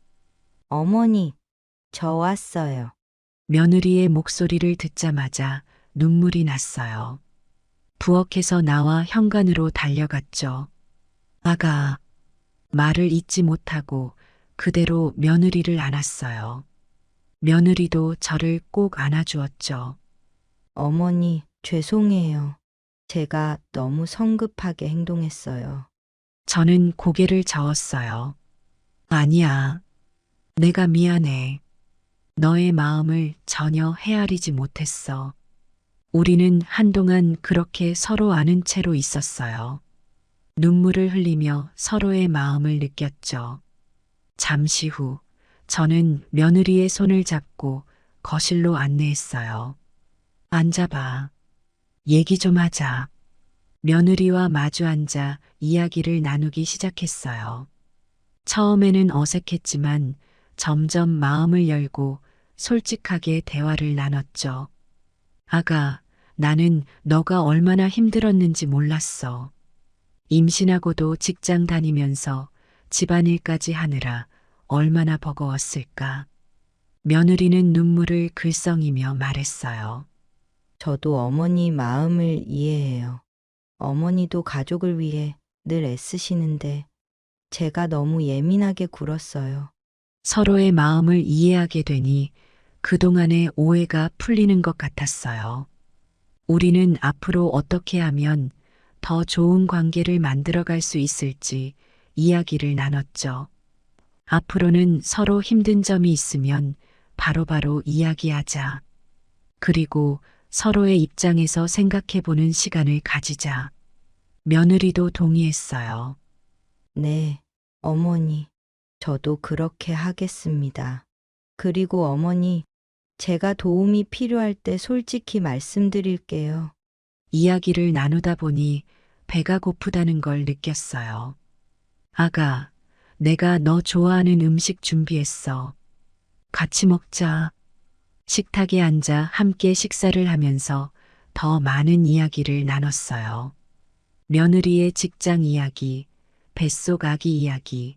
어머니, 저 왔어요. 며느리의 목소리를 듣자마자 눈물이 났어요. 부엌에서 나와 현관으로 달려갔죠. 아가, 말을 잇지 못하고 그대로 며느리를 안았어요. 며느리도 저를 꼭 안아주었죠. 어머니, 죄송해요. 제가 너무 성급하게 행동했어요. 저는 고개를 저었어요. 아니야. 내가 미안해. 너의 마음을 전혀 헤아리지 못했어. 우리는 한동안 그렇게 서로 아는 채로 있었어요. 눈물을 흘리며 서로의 마음을 느꼈죠. 잠시 후 저는 며느리의 손을 잡고 거실로 안내했어요. 앉아봐. 얘기 좀 하자. 며느리와 마주 앉아 이야기를 나누기 시작했어요. 처음에는 어색했지만 점점 마음을 열고 솔직하게 대화를 나눴죠. 아가, 나는 너가 얼마나 힘들었는지 몰랐어. 임신하고도 직장 다니면서 집안일까지 하느라 얼마나 버거웠을까. 며느리는 눈물을 글썽이며 말했어요. 저도 어머니 마음을 이해해요. 어머니도 가족을 위해 늘 애쓰시는데 제가 너무 예민하게 굴었어요. 서로의 마음을 이해하게 되니 그동안의 오해가 풀리는 것 같았어요. 우리는 앞으로 어떻게 하면 더 좋은 관계를 만들어갈 수 있을지 이야기를 나눴죠. 앞으로는 서로 힘든 점이 있으면 바로바로 이야기하자. 그리고 서로의 입장에서 생각해보는 시간을 가지자. 며느리도 동의했어요. 네, 어머니. 저도 그렇게 하겠습니다. 그리고 어머니, 제가 도움이 필요할 때 솔직히 말씀드릴게요. 이야기를 나누다 보니 배가 고프다는 걸 느꼈어요. 아가, 내가 너 좋아하는 음식 준비했어. 같이 먹자. 식탁에 앉아 함께 식사를 하면서 더 많은 이야기를 나눴어요. 며느리의 직장 이야기, 뱃속 아기 이야기,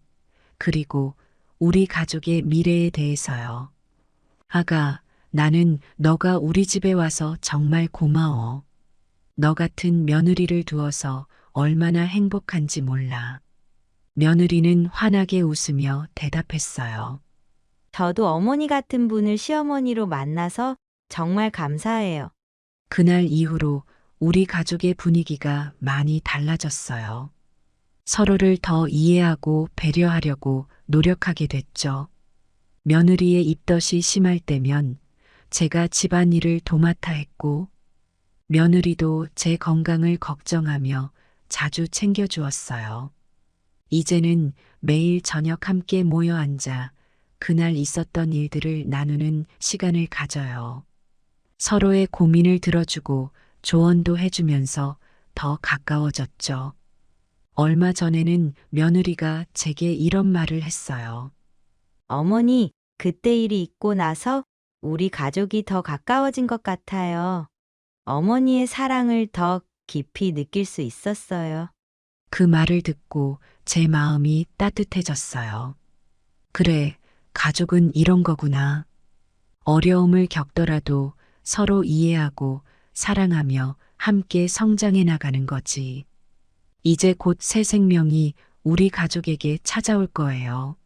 그리고 우리 가족의 미래에 대해서요. 아가, 나는 너가 우리 집에 와서 정말 고마워. 너 같은 며느리를 두어서 얼마나 행복한지 몰라. 며느리는 환하게 웃으며 대답했어요. 저도 어머니 같은 분을 시어머니로 만나서 정말 감사해요. 그날 이후로 우리 가족의 분위기가 많이 달라졌어요. 서로를 더 이해하고 배려하려고 노력하게 됐죠. 며느리의 입덧이 심할 때면 제가 집안일을 도맡아 했고, 며느리도 제 건강을 걱정하며 자주 챙겨주었어요. 이제는 매일 저녁 함께 모여 앉아 그날 있었던 일들을 나누는 시간을 가져요. 서로의 고민을 들어주고 조언도 해주면서 더 가까워졌죠. 얼마 전에는 며느리가 제게 이런 말을 했어요. 어머니, 그때 일이 있고 나서 우리 가족이 더 가까워진 것 같아요. 어머니의 사랑을 더 깊이 느낄 수 있었어요. 그 말을 듣고 제 마음이 따뜻해졌어요. 그래, 가족은 이런 거구나. 어려움을 겪더라도 서로 이해하고 사랑하며 함께 성장해 나가는 거지. 이제 곧 새 생명이 우리 가족에게 찾아올 거예요.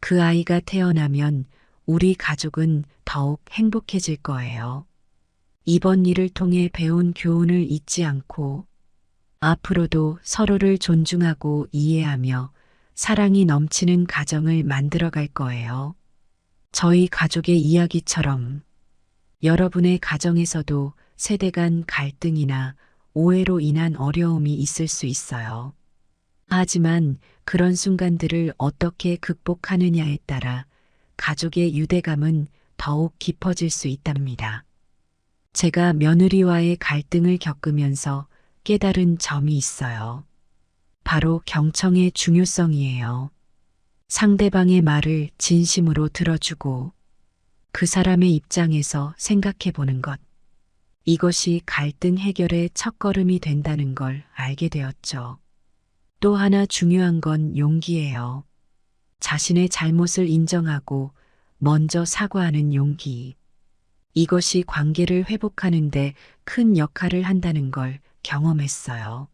그 아이가 태어나면 우리 가족은 더욱 행복해질 거예요. 이번 일을 통해 배운 교훈을 잊지 않고 앞으로도 서로를 존중하고 이해하며 사랑이 넘치는 가정을 만들어 갈 거예요. 저희 가족의 이야기처럼 여러분의 가정에서도 세대 간 갈등이나 오해로 인한 어려움이 있을 수 있어요. 하지만 그런 순간들을 어떻게 극복하느냐에 따라 가족의 유대감은 더욱 깊어질 수 있답니다. 제가 며느리와의 갈등을 겪으면서 깨달은 점이 있어요. 바로 경청의 중요성이에요. 상대방의 말을 진심으로 들어주고 그 사람의 입장에서 생각해 보는 것. 이것이 갈등 해결의 첫걸음이 된다는 걸 알게 되었죠. 또 하나 중요한 건 용기예요. 자신의 잘못을 인정하고 먼저 사과하는 용기. 이것이 관계를 회복하는데 큰 역할을 한다는 걸 경험했어요.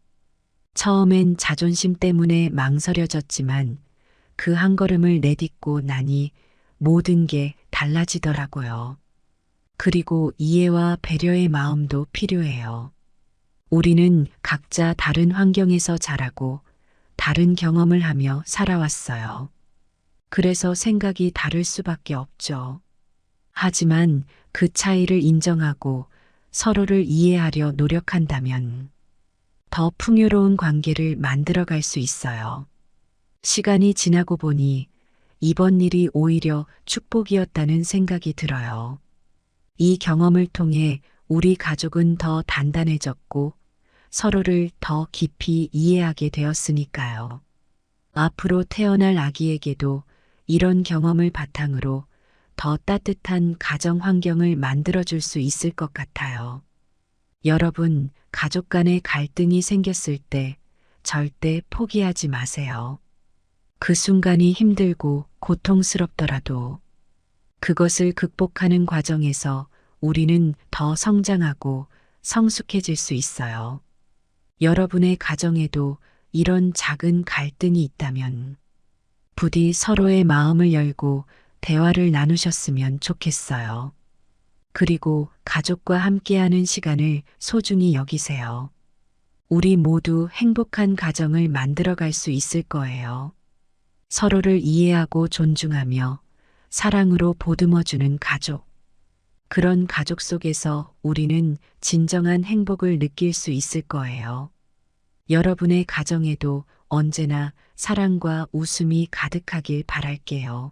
처음엔 자존심 때문에 망설여졌지만 그 한 걸음을 내딛고 나니 모든 게 달라지더라고요. 그리고 이해와 배려의 마음도 필요해요. 우리는 각자 다른 환경에서 자라고 다른 경험을 하며 살아왔어요. 그래서 생각이 다를 수밖에 없죠. 하지만 그 차이를 인정하고 서로를 이해하려 노력한다면 더 풍요로운 관계를 만들어갈 수 있어요. 시간이 지나고 보니 이번 일이 오히려 축복이었다는 생각이 들어요. 이 경험을 통해 우리 가족은 더 단단해졌고 서로를 더 깊이 이해하게 되었으니까요. 앞으로 태어날 아기에게도 이런 경험을 바탕으로 더 따뜻한 가정 환경을 만들어줄 수 있을 것 같아요. 여러분, 가족 간의 갈등이 생겼을 때 절대 포기하지 마세요. 그 순간이 힘들고 고통스럽더라도 그것을 극복하는 과정에서 우리는 더 성장하고 성숙해질 수 있어요. 여러분의 가정에도 이런 작은 갈등이 있다면 부디 서로의 마음을 열고 대화를 나누셨으면 좋겠어요. 그리고 가족과 함께하는 시간을 소중히 여기세요. 우리 모두 행복한 가정을 만들어갈 수 있을 거예요. 서로를 이해하고 존중하며 사랑으로 보듬어주는 가족. 그런 가족 속에서 우리는 진정한 행복을 느낄 수 있을 거예요. 여러분의 가정에도 언제나 사랑과 웃음이 가득하길 바랄게요.